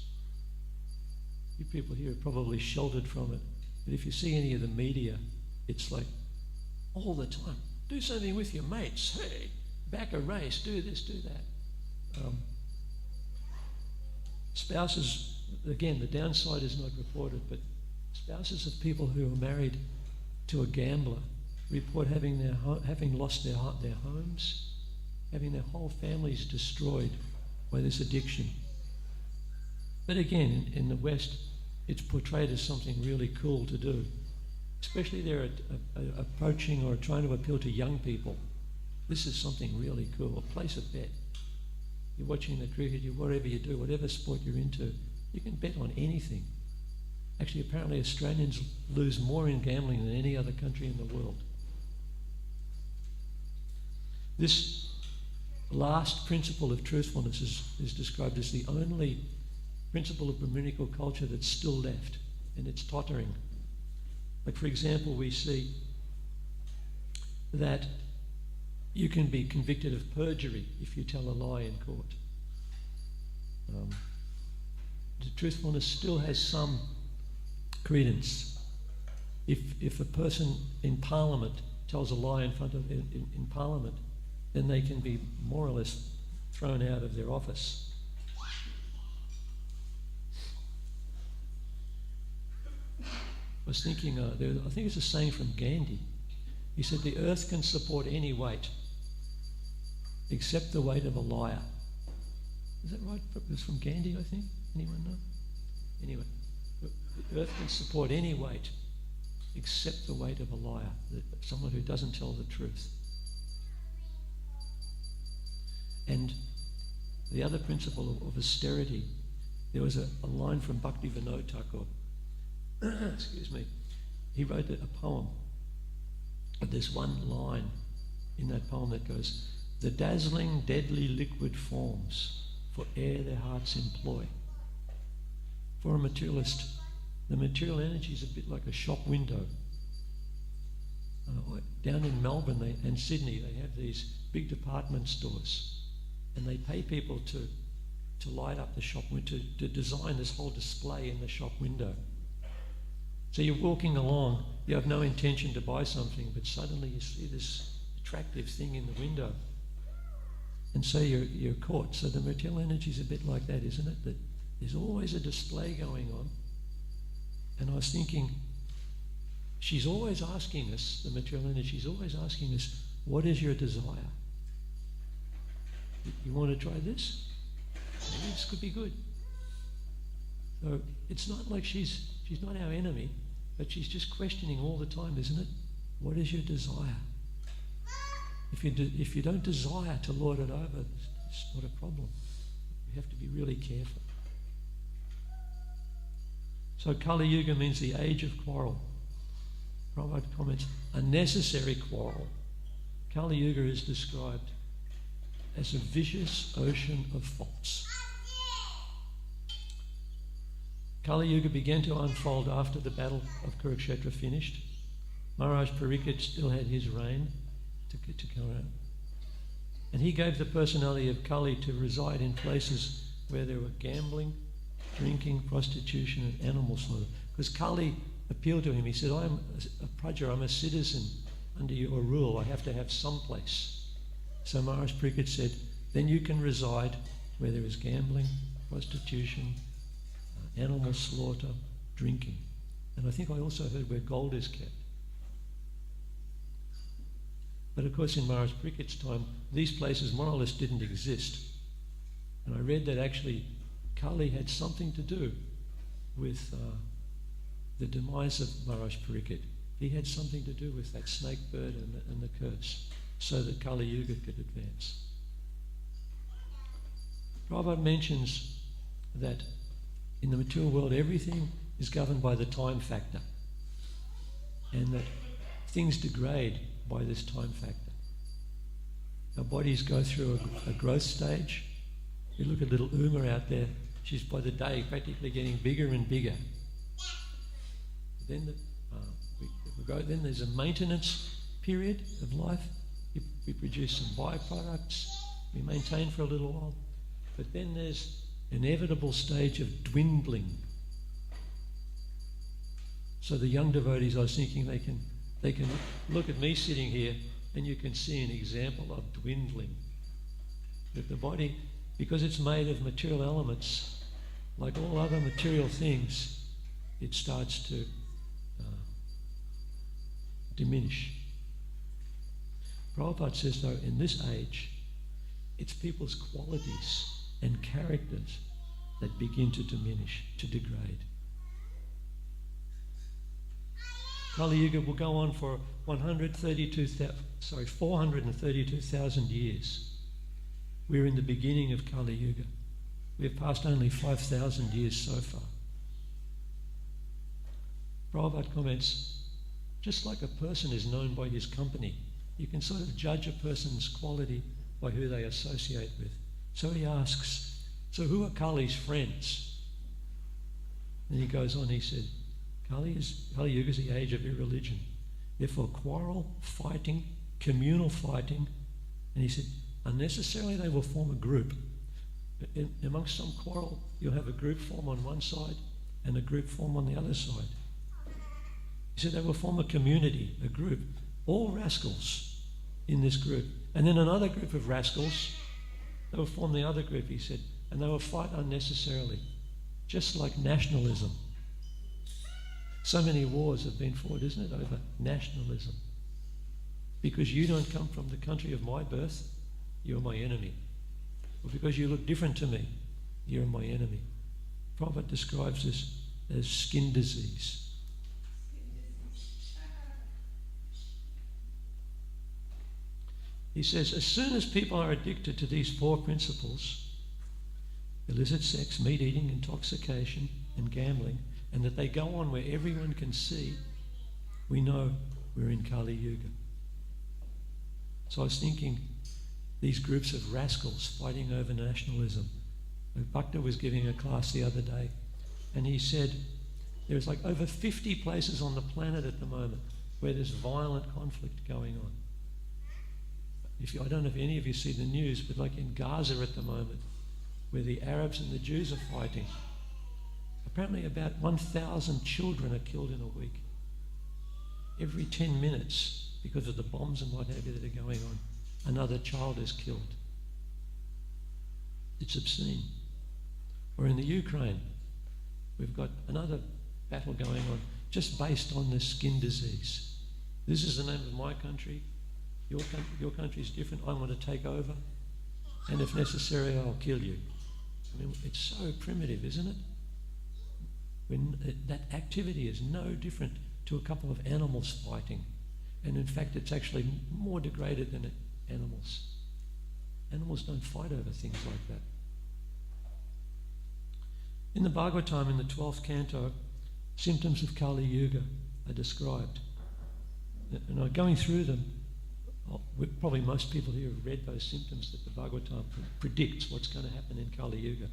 You people here are probably sheltered from it, but if you see any of the media, it's like all the time. Do something with your mates. Hey, back a race. Do this, do that. Spouses, again, the downside is not reported, but spouses of people who are married to a gambler report having lost their homes, having their whole families destroyed by this addiction. But again, in the West, it's portrayed as something really cool to do. Especially they're approaching or trying to appeal to young people. This is something really cool. Place a bet. You're watching the cricket, whatever you do, whatever sport you're into, you can bet on anything. Actually, apparently Australians lose more in gambling than any other country in the world. This last principle of truthfulness is described as the only principle of Brahminical culture that's still left, and it's tottering. Like, for example, we see that you can be convicted of perjury if you tell a lie in court. The truthfulness still has some credence. If a person in Parliament tells a lie in Parliament, then they can be more or less thrown out of their office. I was thinking, I think it's a saying from Gandhi. He said, "The earth can support any weight except the weight of a liar." Is that right? It was from Gandhi, I think. Anyone know? Anyway, the earth can support any weight except the weight of a liar, someone who doesn't tell the truth. And the other principle of austerity, there was a line from Bhaktivinoda Thakur. Excuse me. He wrote a poem. But there's one line in that poem that goes, "The dazzling, deadly liquid forms for air their hearts employ." For a materialist, the material energy is a bit like a shop window. Down in Melbourne and Sydney, they have these big department stores, and they pay people to light up the shop window, to design this whole display in the shop window. So you're walking along, you have no intention to buy something, but suddenly you see this attractive thing in the window. And so you're caught. So the material energy is a bit like that, isn't it? That there's always a display going on. And I was thinking, she's always asking us, the material energy, she's always asking us, what is your desire? You want to try this? Maybe this could be good. So it's not like she's not our enemy, but she's just questioning all the time, isn't it? What is your desire? If you don't desire to lord it over, it's not a problem. We have to be really careful. So Kali Yuga means the age of quarrel. Prabhupada comments, a necessary quarrel. Kali Yuga is described as a vicious ocean of faults. Kali Yuga began to unfold after the battle of Kurukshetra finished. Maharaj Pariksit still had his reign to come around. And he gave the personality of Kali to reside in places where there were gambling, drinking, prostitution, and animal slaughter. Because Kali appealed to him. He said, I'm a praja, I'm a citizen under your rule. I have to have some place. So Maharaj Pariksit said, then you can reside where there is gambling, prostitution, animal slaughter, drinking. And I think I also heard where gold is kept. But of course in Maharaj Parikit's time, these places more or less didn't exist. And I read that actually Kali had something to do with the demise of Maharaj Pariksit. He had something to do with that snake bird and the curse, so that Kali Yuga could advance. Prabhupada mentions that in the material world everything is governed by the time factor, and that things degrade by this time factor. Our bodies go through a growth stage. You look at little Uma out there, she's by the day practically getting bigger and bigger. Then then there's a maintenance period of life. We produce some byproducts, we maintain for a little while, but then there's an inevitable stage of dwindling. So the young devotees, I was thinking they can look at me sitting here and you can see an example of dwindling. That the body, because it's made of material elements, like all other material things, it starts to diminish. Prabhupada says, though, in this age, it's people's qualities and characters that begin to diminish, to degrade. Kali Yuga will go on for 432,000 years. We're in the beginning of Kali Yuga. We've passed only 5,000 years so far. Prabhupada comments, just like a person is known by his company, you can sort of judge a person's quality by who they associate with. So he asks, so who are Kali's friends? And he goes on, he said, Kali Yuga is the age of irreligion. Therefore, quarrel, fighting, communal fighting, and he said, unnecessarily they will form a group. Amongst some quarrel, you'll have a group form on one side and a group form on the other side. He said they will form a community, a group, all rascals in this group. And then another group of rascals, they will form the other group, he said, and they will fight unnecessarily, just like nationalism. So many wars have been fought, isn't it, over nationalism. Because you don't come from the country of my birth, you're my enemy. Or because you look different to me, you're my enemy. Prabhupada describes this as skin disease. He says, as soon as people are addicted to these four principles, illicit sex, meat eating, intoxication, and gambling, and that they go on where everyone can see, we know we're in Kali Yuga. So I was thinking, these groups of rascals fighting over nationalism. Bhakta was giving a class the other day, and he said there's like over 50 places on the planet at the moment where there's violent conflict going on. I don't know if any of you see the news, but like in Gaza at the moment, where the Arabs and the Jews are fighting, apparently about 1,000 children are killed in a week. Every 10 minutes, because of the bombs and what have you that are going on, another child is killed. It's obscene. Or in the Ukraine, we've got another battle going on just based on this skin disease. This is the name of my country. Your country is different. I want to take over. And if necessary, I'll kill you. I mean, it's so primitive, isn't it? That activity is no different to a couple of animals fighting. And in fact, it's actually more degraded than animals. Animals don't fight over things like that. In the Bhagavatam, in the 12th canto, symptoms of Kali Yuga are described. And going through them, probably most people here have read those symptoms that the Bhagavatam predicts what's going to happen in Kali Yuga.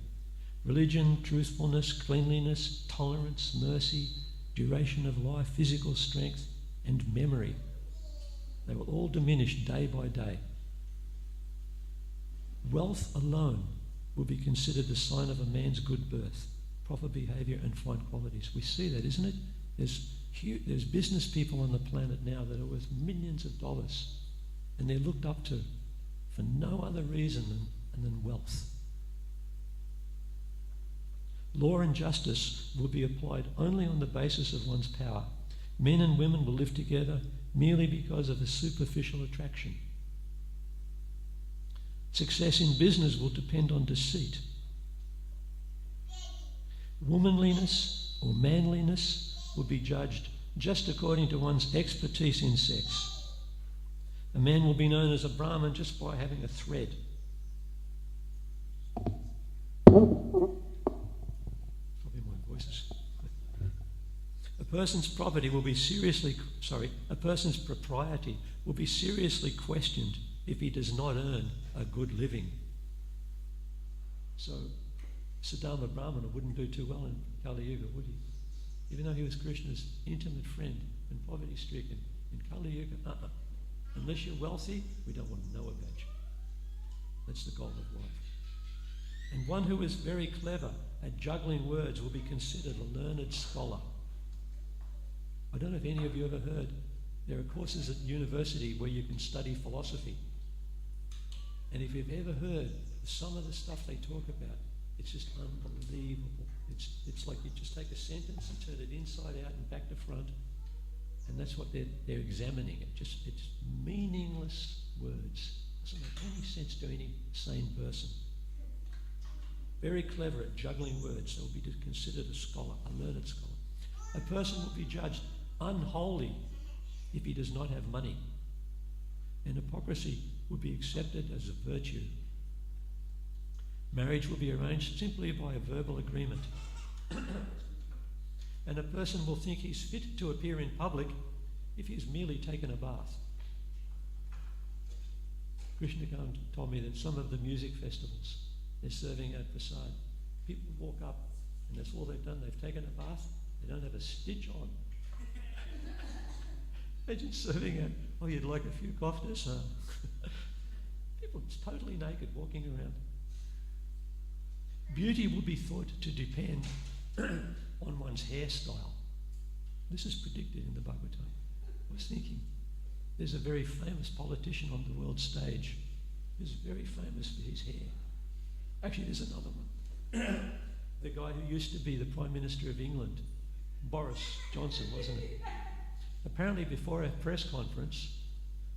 Religion, truthfulness, cleanliness, tolerance, mercy, duration of life, physical strength, and memory. They will all diminish day by day. Wealth alone will be considered the sign of a man's good birth, proper behaviour and fine qualities. We see that, isn't it? There's business people on the planet now that are worth millions of dollars, and they're looked up to for no other reason than wealth. Law and justice will be applied only on the basis of one's power. Men and women will live together merely because of a superficial attraction. Success in business will depend on deceit. Womanliness or manliness will be judged just according to one's expertise in sex. A man will be known as a Brahmin just by having a thread. Probably my voice is... A person's propriety will be seriously questioned if he does not earn a good living. So Siddhartha Brahmana wouldn't do too well in Kali Yuga, would he? Even though he was Krishna's intimate friend and poverty-stricken, in Kali Yuga, Unless you're wealthy, we don't want to know about you. That's the goal of life. And one who is very clever at juggling words will be considered a learned scholar. I don't know if any of you ever heard, there are courses at university where you can study philosophy. And if you've ever heard some of the stuff they talk about, it's just unbelievable. It's like you just take a sentence and turn it inside out and back to front, and that's what they're examining. It's meaningless words. Doesn't make any sense to any sane person. Very clever at juggling words. They will be considered a scholar, a learned scholar. A person will be judged unholy if he does not have money, and hypocrisy will be accepted as a virtue. Marriage will be arranged simply by a verbal agreement. And a person will think he's fit to appear in public if he's merely taken a bath. Krishna told me that some of the music festivals, they're serving out prasad. People walk up and that's all they've done. They've taken a bath. They don't have a stitch on. They're just serving out, oh, you'd like a few koftas? People totally naked walking around. Beauty will be thought to depend on one's hairstyle. This is predicted in the Bhagavatam. I was thinking, there's a very famous politician on the world stage who's very famous for his hair. Actually, there's another one. The guy who used to be the Prime Minister of England, Boris Johnson, wasn't he? Apparently, before a press conference,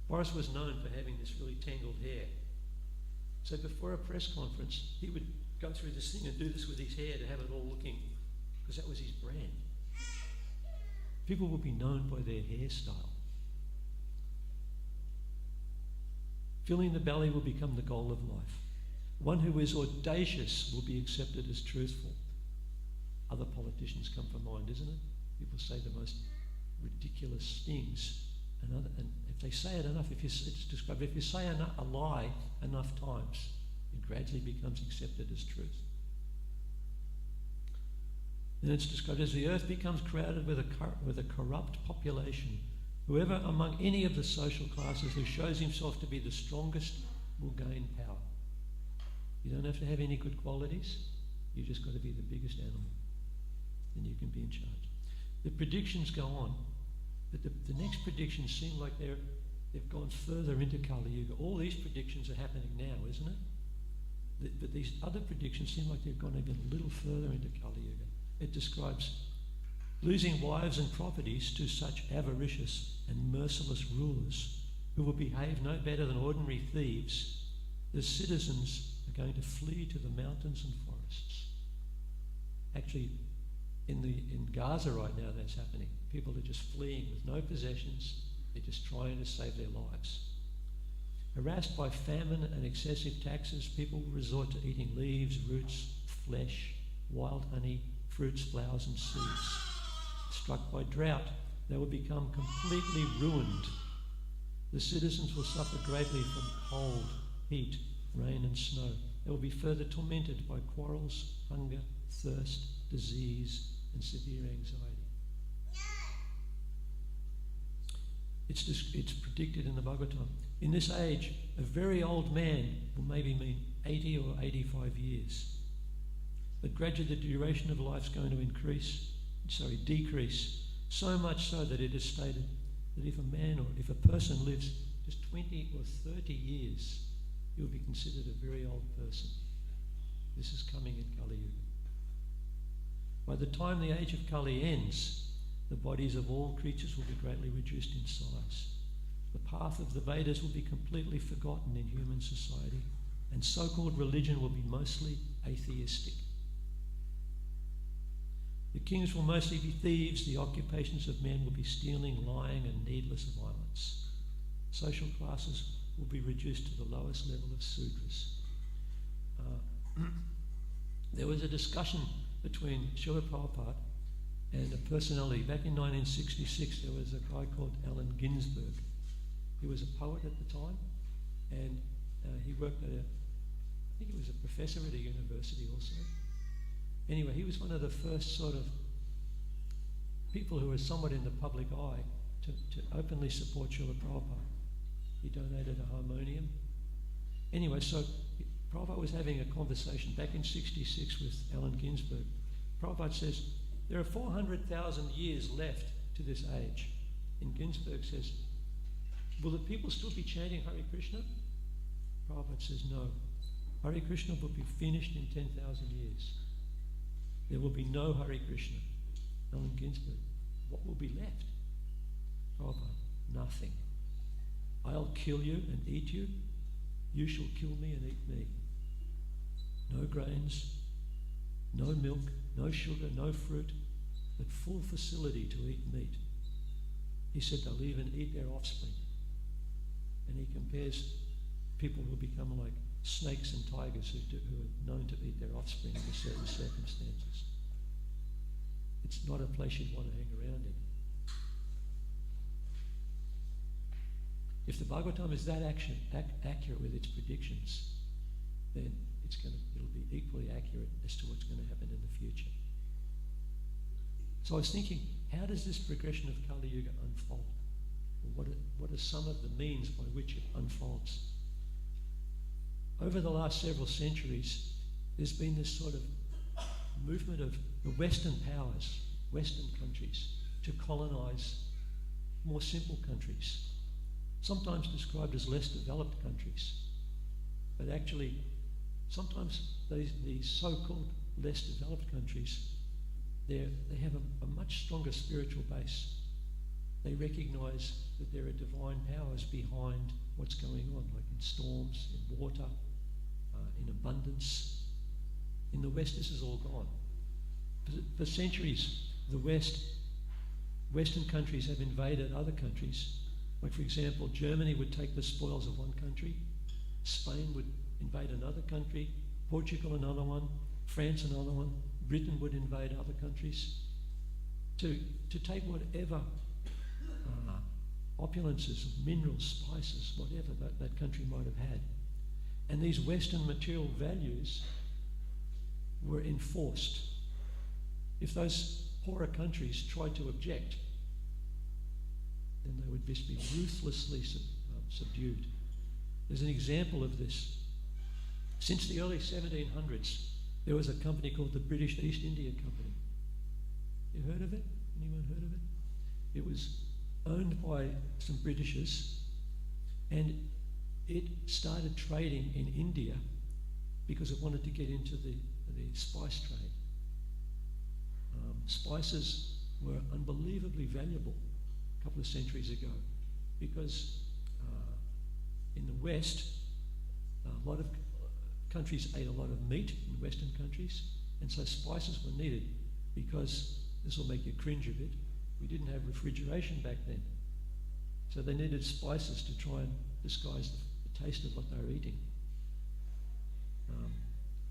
Boris was known for having this really tangled hair. So before a press conference, he would go through this thing and do this with his hair to have it all looking, because that was his brand. People will be known by their hairstyle. Filling the belly will become the goal of life. One who is audacious will be accepted as truthful. Other politicians come to mind, isn't it? People say the most ridiculous things. And if they say it enough, if you say a lie enough times, it gradually becomes accepted as truth. Then it's described as the earth becomes crowded with a corrupt population. Whoever among any of the social classes who shows himself to be the strongest will gain power. You don't have to have any good qualities. You just got to be the biggest animal. Then you can be in charge. The predictions go on, but the next predictions seem like they've gone further into Kali Yuga. All these predictions are happening now, isn't it? But these other predictions seem like they've gone even a little further into Kali Yuga. It describes losing wives and properties to such avaricious and merciless rulers who will behave no better than ordinary thieves. The citizens are going to flee to the mountains and forests. Actually, in Gaza right now that's happening. People are just fleeing with no possessions. They're just trying to save their lives. Harassed by famine and excessive taxes, people will resort to eating leaves, roots, flesh, wild honey, fruits, flowers and seeds. Struck by drought, they will become completely ruined. The citizens will suffer greatly from cold, heat, rain and snow. They will be further tormented by quarrels, hunger, thirst, disease and severe anxiety. It's predicted in the Bhagavatam. In this age, a very old man will maybe mean 80 or 85 years. But gradually the duration of life is going to decrease, so much so that it is stated that if a man or if a person lives just 20 or 30 years, he will be considered a very old person. This is coming in Kali Yuga. By the time the age of Kali ends, the bodies of all creatures will be greatly reduced in size. The path of the Vedas will be completely forgotten in human society, and so-called religion will be mostly atheistic. The kings will mostly be thieves. The occupations of men will be stealing, lying, and needless violence. Social classes will be reduced to the lowest level of Sudras. There was a discussion between Srila Prabhupada and a personality. Back in 1966, there was a guy called Allen Ginsberg. He was a poet at the time, and he worked at I think he was a professor at a university also. Anyway, he was one of the first sort of people who were somewhat in the public eye to openly support Srila Prabhupada. he donated a harmonium. Anyway, so Prabhupada was having a conversation back in 66 with Allen Ginsberg. Prabhupada says, there are 400,000 years left to this age. And Ginsberg says, will the people still be chanting Hare Krishna? Prabhupada says, no. Hare Krishna will be finished in 10,000 years. There will be no Hare Krishna. Allen Ginsberg, what will be left? Prabhupada, nothing. I'll kill you and eat you. You shall kill me and eat me. No grains, no milk, no sugar, no fruit, but full facility to eat meat. He said they'll even eat their offspring. And he compares people will become like snakes and tigers who are known to eat their offspring under certain circumstances. It's not a place you'd want to hang around in. If the Bhagavatam is that accurate with its predictions, then it'll be equally accurate as to what's going to happen in the future. So I was thinking, how does this progression of Kali Yuga unfold? What are some of the means by which it unfolds? Over the last several centuries, there's been this sort of movement of the Western powers, Western countries, to colonize more simple countries, sometimes described as less developed countries. But actually, sometimes these so-called less developed countries, they have a much stronger spiritual base. They recognize that there are divine powers behind what's going on, like in storms, in water, in abundance. In the West, this is all gone. For centuries, Western countries have invaded other countries. Like, for example, Germany would take the spoils of one country, Spain would invade another country, Portugal another one, France another one, Britain would invade other countries to take whatever opulences, minerals, spices, whatever that country might have had. And these Western material values were enforced. If those poorer countries tried to object, then they would just be ruthlessly subdued. There's an example of this. Since the early 1700s, there was a company called the British East India Company. You heard of it? Anyone heard of it? It was owned by some Britishers, and it started trading in India because it wanted to get into the spice trade. Spices were unbelievably valuable a couple of centuries ago because in the West, a lot of countries ate a lot of meat in Western countries, and so spices were needed because, this will make you cringe a bit, we didn't have refrigeration back then. So they needed spices to try and disguise the taste of what they were eating.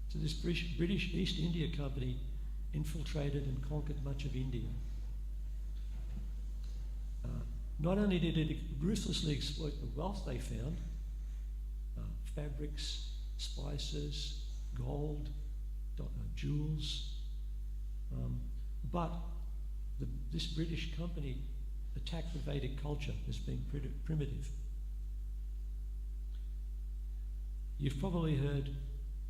So this British East India Company infiltrated and conquered much of India. Not only did it ruthlessly exploit the wealth they found, fabrics, spices, gold, jewels, but this British company attacked the Vedic culture as being primitive. You've probably heard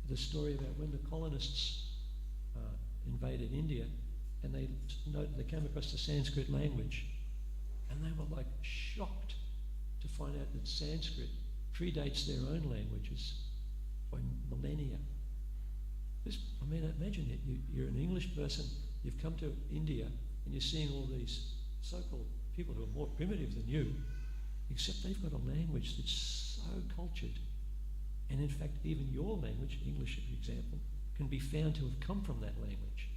the story about when the colonists invaded India, and they came across the Sanskrit language, and they were like shocked to find out that Sanskrit predates their own languages by millennia. Imagine it. You're an English person, you've come to India, and you're seeing all these so-called people who are more primitive than you, except they've got a language that's so cultured. And in fact, even your language, English for example, can be found to have come from that language.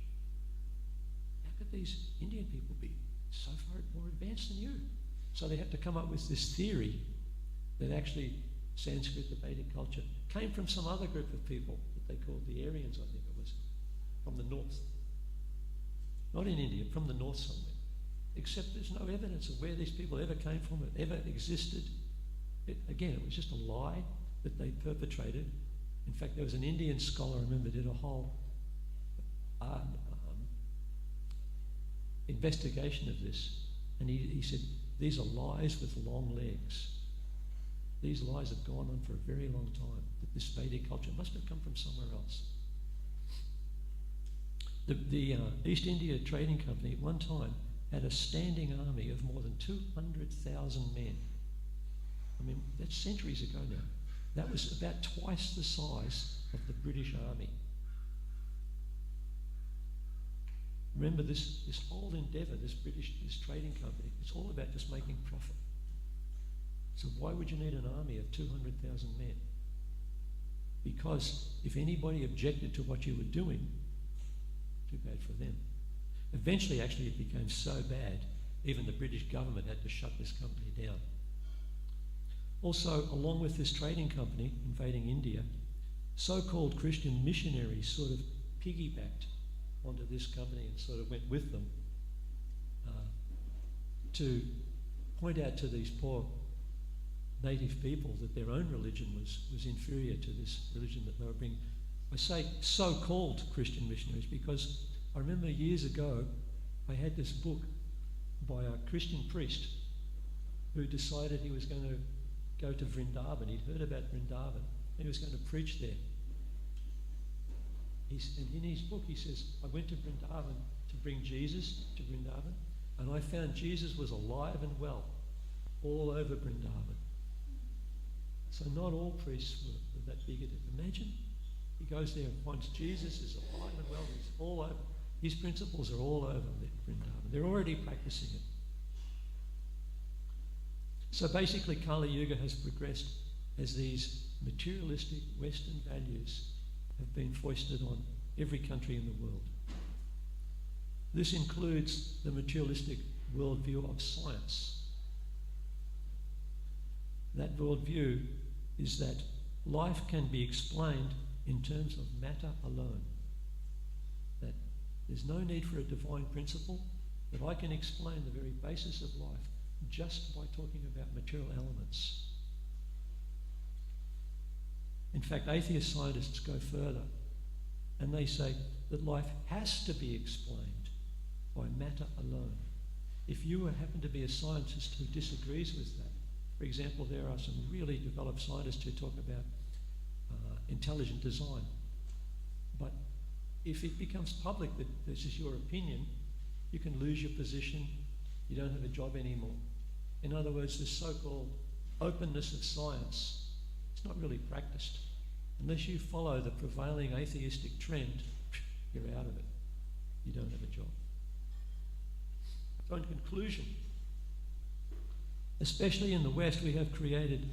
How could these Indian people be so far more advanced than you? So they had to come up with this theory that actually Sanskrit, the Vedic culture, came from some other group of people that they called the Aryans, I think it was, from the north. Not in India, from the north somewhere. Except there's no evidence of where these people ever came from, it ever existed. It was just a lie that they perpetrated. In fact, there was an Indian scholar, I remember, did a whole investigation of this, and he said, these are lies with long legs. These lies have gone on for a very long time, that this Vedic culture must have come from somewhere else. The East India Trading Company at one time had a standing army of more than 200,000 men. I mean, that's centuries ago now. That was about twice the size of the British Army. Remember, this whole endeavour, this trading company, it's all about just making profit. So why would you need an army of 200,000 men? Because if anybody objected to what you were doing, too bad for them. Eventually, actually, it became so bad, even the British government had to shut this company down. Also, along with this trading company invading India, so-called Christian missionaries sort of piggybacked onto this company and sort of went with them to point out to these poor native people that their own religion was inferior to this religion that they were bringing. I say so-called Christian missionaries because I remember years ago I had this book by a Christian priest who decided he was going to go to Vrindavan. He'd heard about Vrindavan and he was going to preach there. And in his book he says, I went to Vrindavan to bring Jesus to Vrindavan, and I found Jesus was alive and well all over Vrindavan. So not all priests were that bigoted. Imagine he goes there and finds Jesus is alive and well. He's all over. His principles are all over Vrindavan. They're already practicing it. So basically Kali Yuga has progressed as these materialistic Western values have been foisted on every country in the world. This includes the materialistic worldview of science. That worldview is that life can be explained in terms of matter alone. That there's no need for a divine principle, that I can explain the very basis of life just by talking about material elements. In fact, atheist scientists go further and they say that life has to be explained by matter alone. If you happen to be a scientist who disagrees with that, for example, there are some really developed scientists who talk about intelligent design. But if it becomes public that this is your opinion, you can lose your position, you don't have a job anymore. In other words, this so-called openness of science, it's not really practiced. Unless you follow the prevailing atheistic trend, you're out of it. You don't have a job. So in conclusion, especially in the West, we have created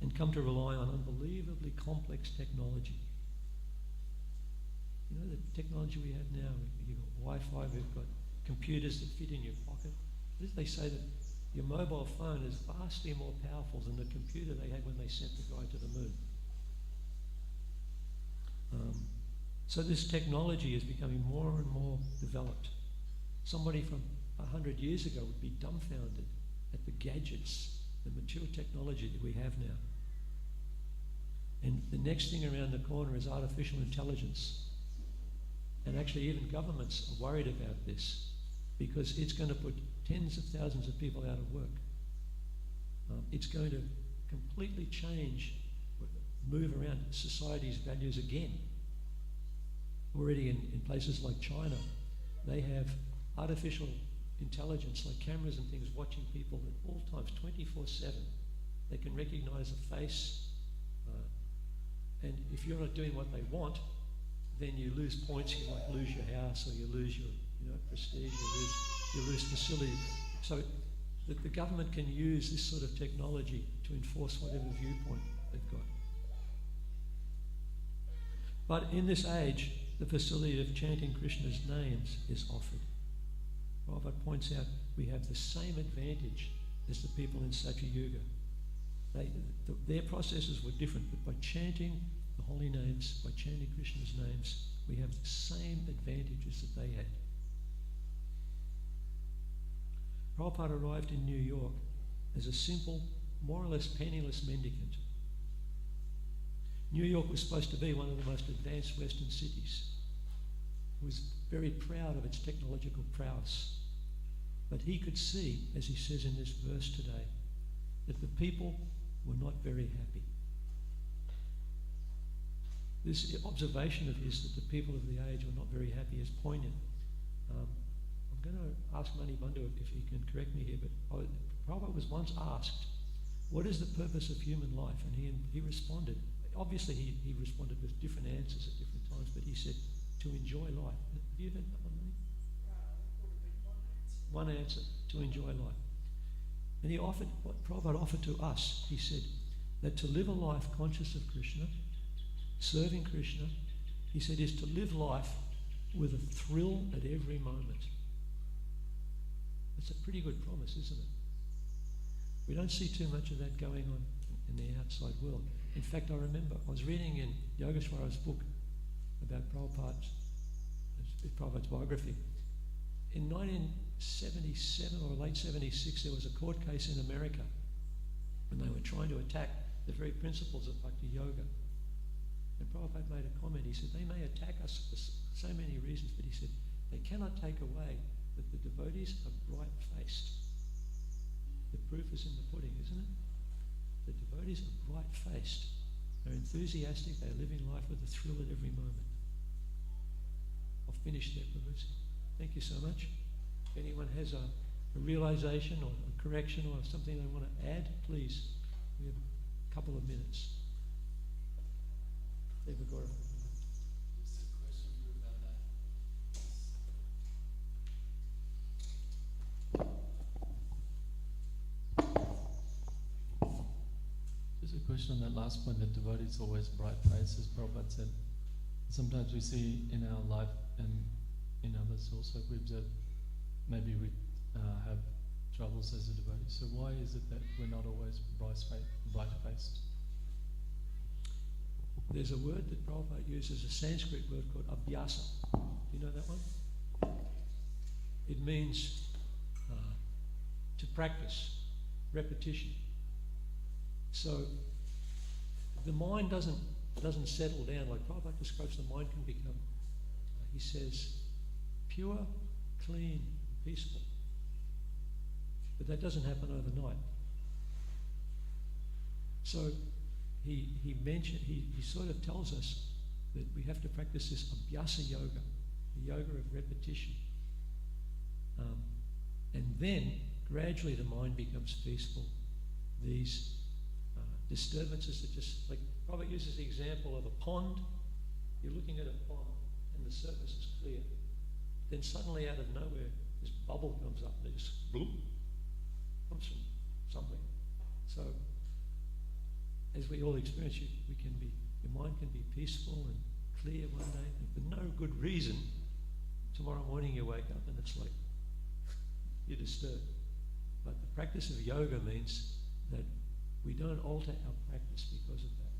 and come to rely on unbelievably complex technology. You know the technology we have now, we've got Wi-Fi, we've got computers that fit in your pocket. They say that your mobile phone is vastly more powerful than the computer they had when they sent the guy to the moon. So this technology is becoming more and more developed. Somebody from 100 years ago would be dumbfounded at the gadgets, the mature technology that we have now. And the next thing around the corner is artificial intelligence. And actually even governments are worried about this because it's going to put tens of thousands of people out of work. It's going to completely change, move around society's values again. Already in places like China, they have artificial intelligence, like cameras and things, watching people at all times, 24/7. They can recognize a face, and if you're not doing what they want, then you lose points. You might lose your house, or you lose your prestige, you lose facility. So the government can use this sort of technology to enforce whatever viewpoint they've got. But in this age, the facility of chanting Krishna's names is offered. Prabhupada points out we have the same advantage as the people in Satyayuga. Their processes were different, but by chanting the holy names, by chanting Krishna's names, we have the same advantages that they had. Prabhupada arrived in New York as a simple, more or less penniless mendicant. New York was supposed to be one of the most advanced Western cities. It was very proud of its technological prowess. But he could see, as he says in this verse today, that the people were not very happy. This observation of his that the people of the age were not very happy is poignant. I'm going to ask Mani Bandhu if he can correct me here, but Prabhupada was once asked, what is the purpose of human life? And he responded. Obviously, he responded with different answers at different times, but he said, to enjoy life. Have you heard that one, Mani? One answer, to enjoy life. And he offered, what Prabhupada offered to us, he said, that to live a life conscious of Krishna, serving Krishna, he said, is to live life with a thrill at every moment. That's a pretty good promise, isn't it? We don't see too much of that going on in the outside world. In fact, I remember I was reading in Yogeshwara's book about Prabhupada's biography. In 1977 or late 76, there was a court case in America when they were trying to attack the very principles of Bhakti Yoga. And Prabhupada made a comment. He said, they may attack us for so many reasons, but he said, they cannot take away that the devotees are bright-faced. The proof is in the pudding, isn't it? The devotees are bright-faced. They're enthusiastic. They're living life with a thrill at every moment. I've finished there, Prabhuji. Thank you so much. If anyone has a realization or a correction or something they want to add, please. We have a couple of minutes. Just a question about that. Just a question on that last point, that devotees always bright faces, Prabhupada said. Sometimes we see in our life and in others also, we observe maybe we have troubles as a devotee. So why is it that we're not always bright-faced? There's a word that Prabhupada uses, a Sanskrit word called abhyasa. Do you know that one? It means to practice, repetition. So the mind doesn't settle down. Like Prabhupada describes, the mind can become, he says, pure, clean, peaceful. But that doesn't happen overnight. So he sort of tells us that we have to practice this abhyasa yoga, the yoga of repetition. And then gradually the mind becomes peaceful. These disturbances are just, like Prabhupada uses the example of a pond. You're looking at a pond and the surface is clear. Then suddenly out of nowhere, this bubble comes up and it just bloop, comes from somewhere. So as we all experience, your mind can be peaceful and clear one day, and for no good reason, tomorrow morning you wake up and it's like you're disturbed. But the practice of yoga means that we don't alter our practice because of that.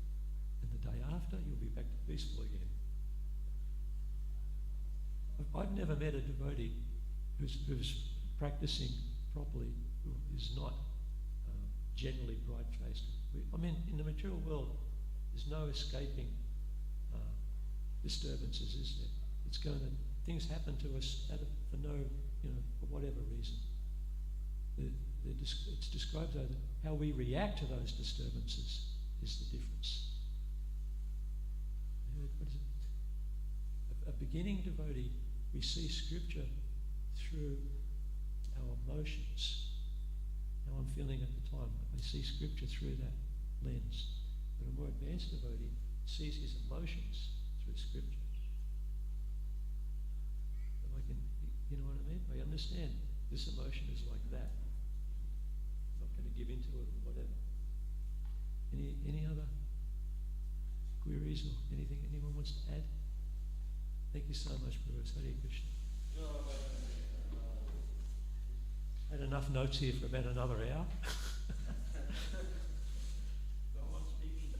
And the day after, you'll be back to peaceful again. I've never met a devotee who's practicing properly who is not generally bright-faced. I mean, in the material world, there's no escaping disturbances, is there? Things happen to us for no, for whatever reason. It's described though that how we react to those disturbances is the difference. What is it? A beginning devotee, we see scripture through our emotions, how I'm feeling at the time. I see scripture through that lens. But a more advanced devotee sees his emotions through scripture. So you know what I mean? I understand this emotion is like that. I'm not going to give into it or whatever. Any other queries or anything anyone wants to add? Thank you so much, Prabhu. Hare Krishna. I had enough notes here for about another hour. Go on, speaking.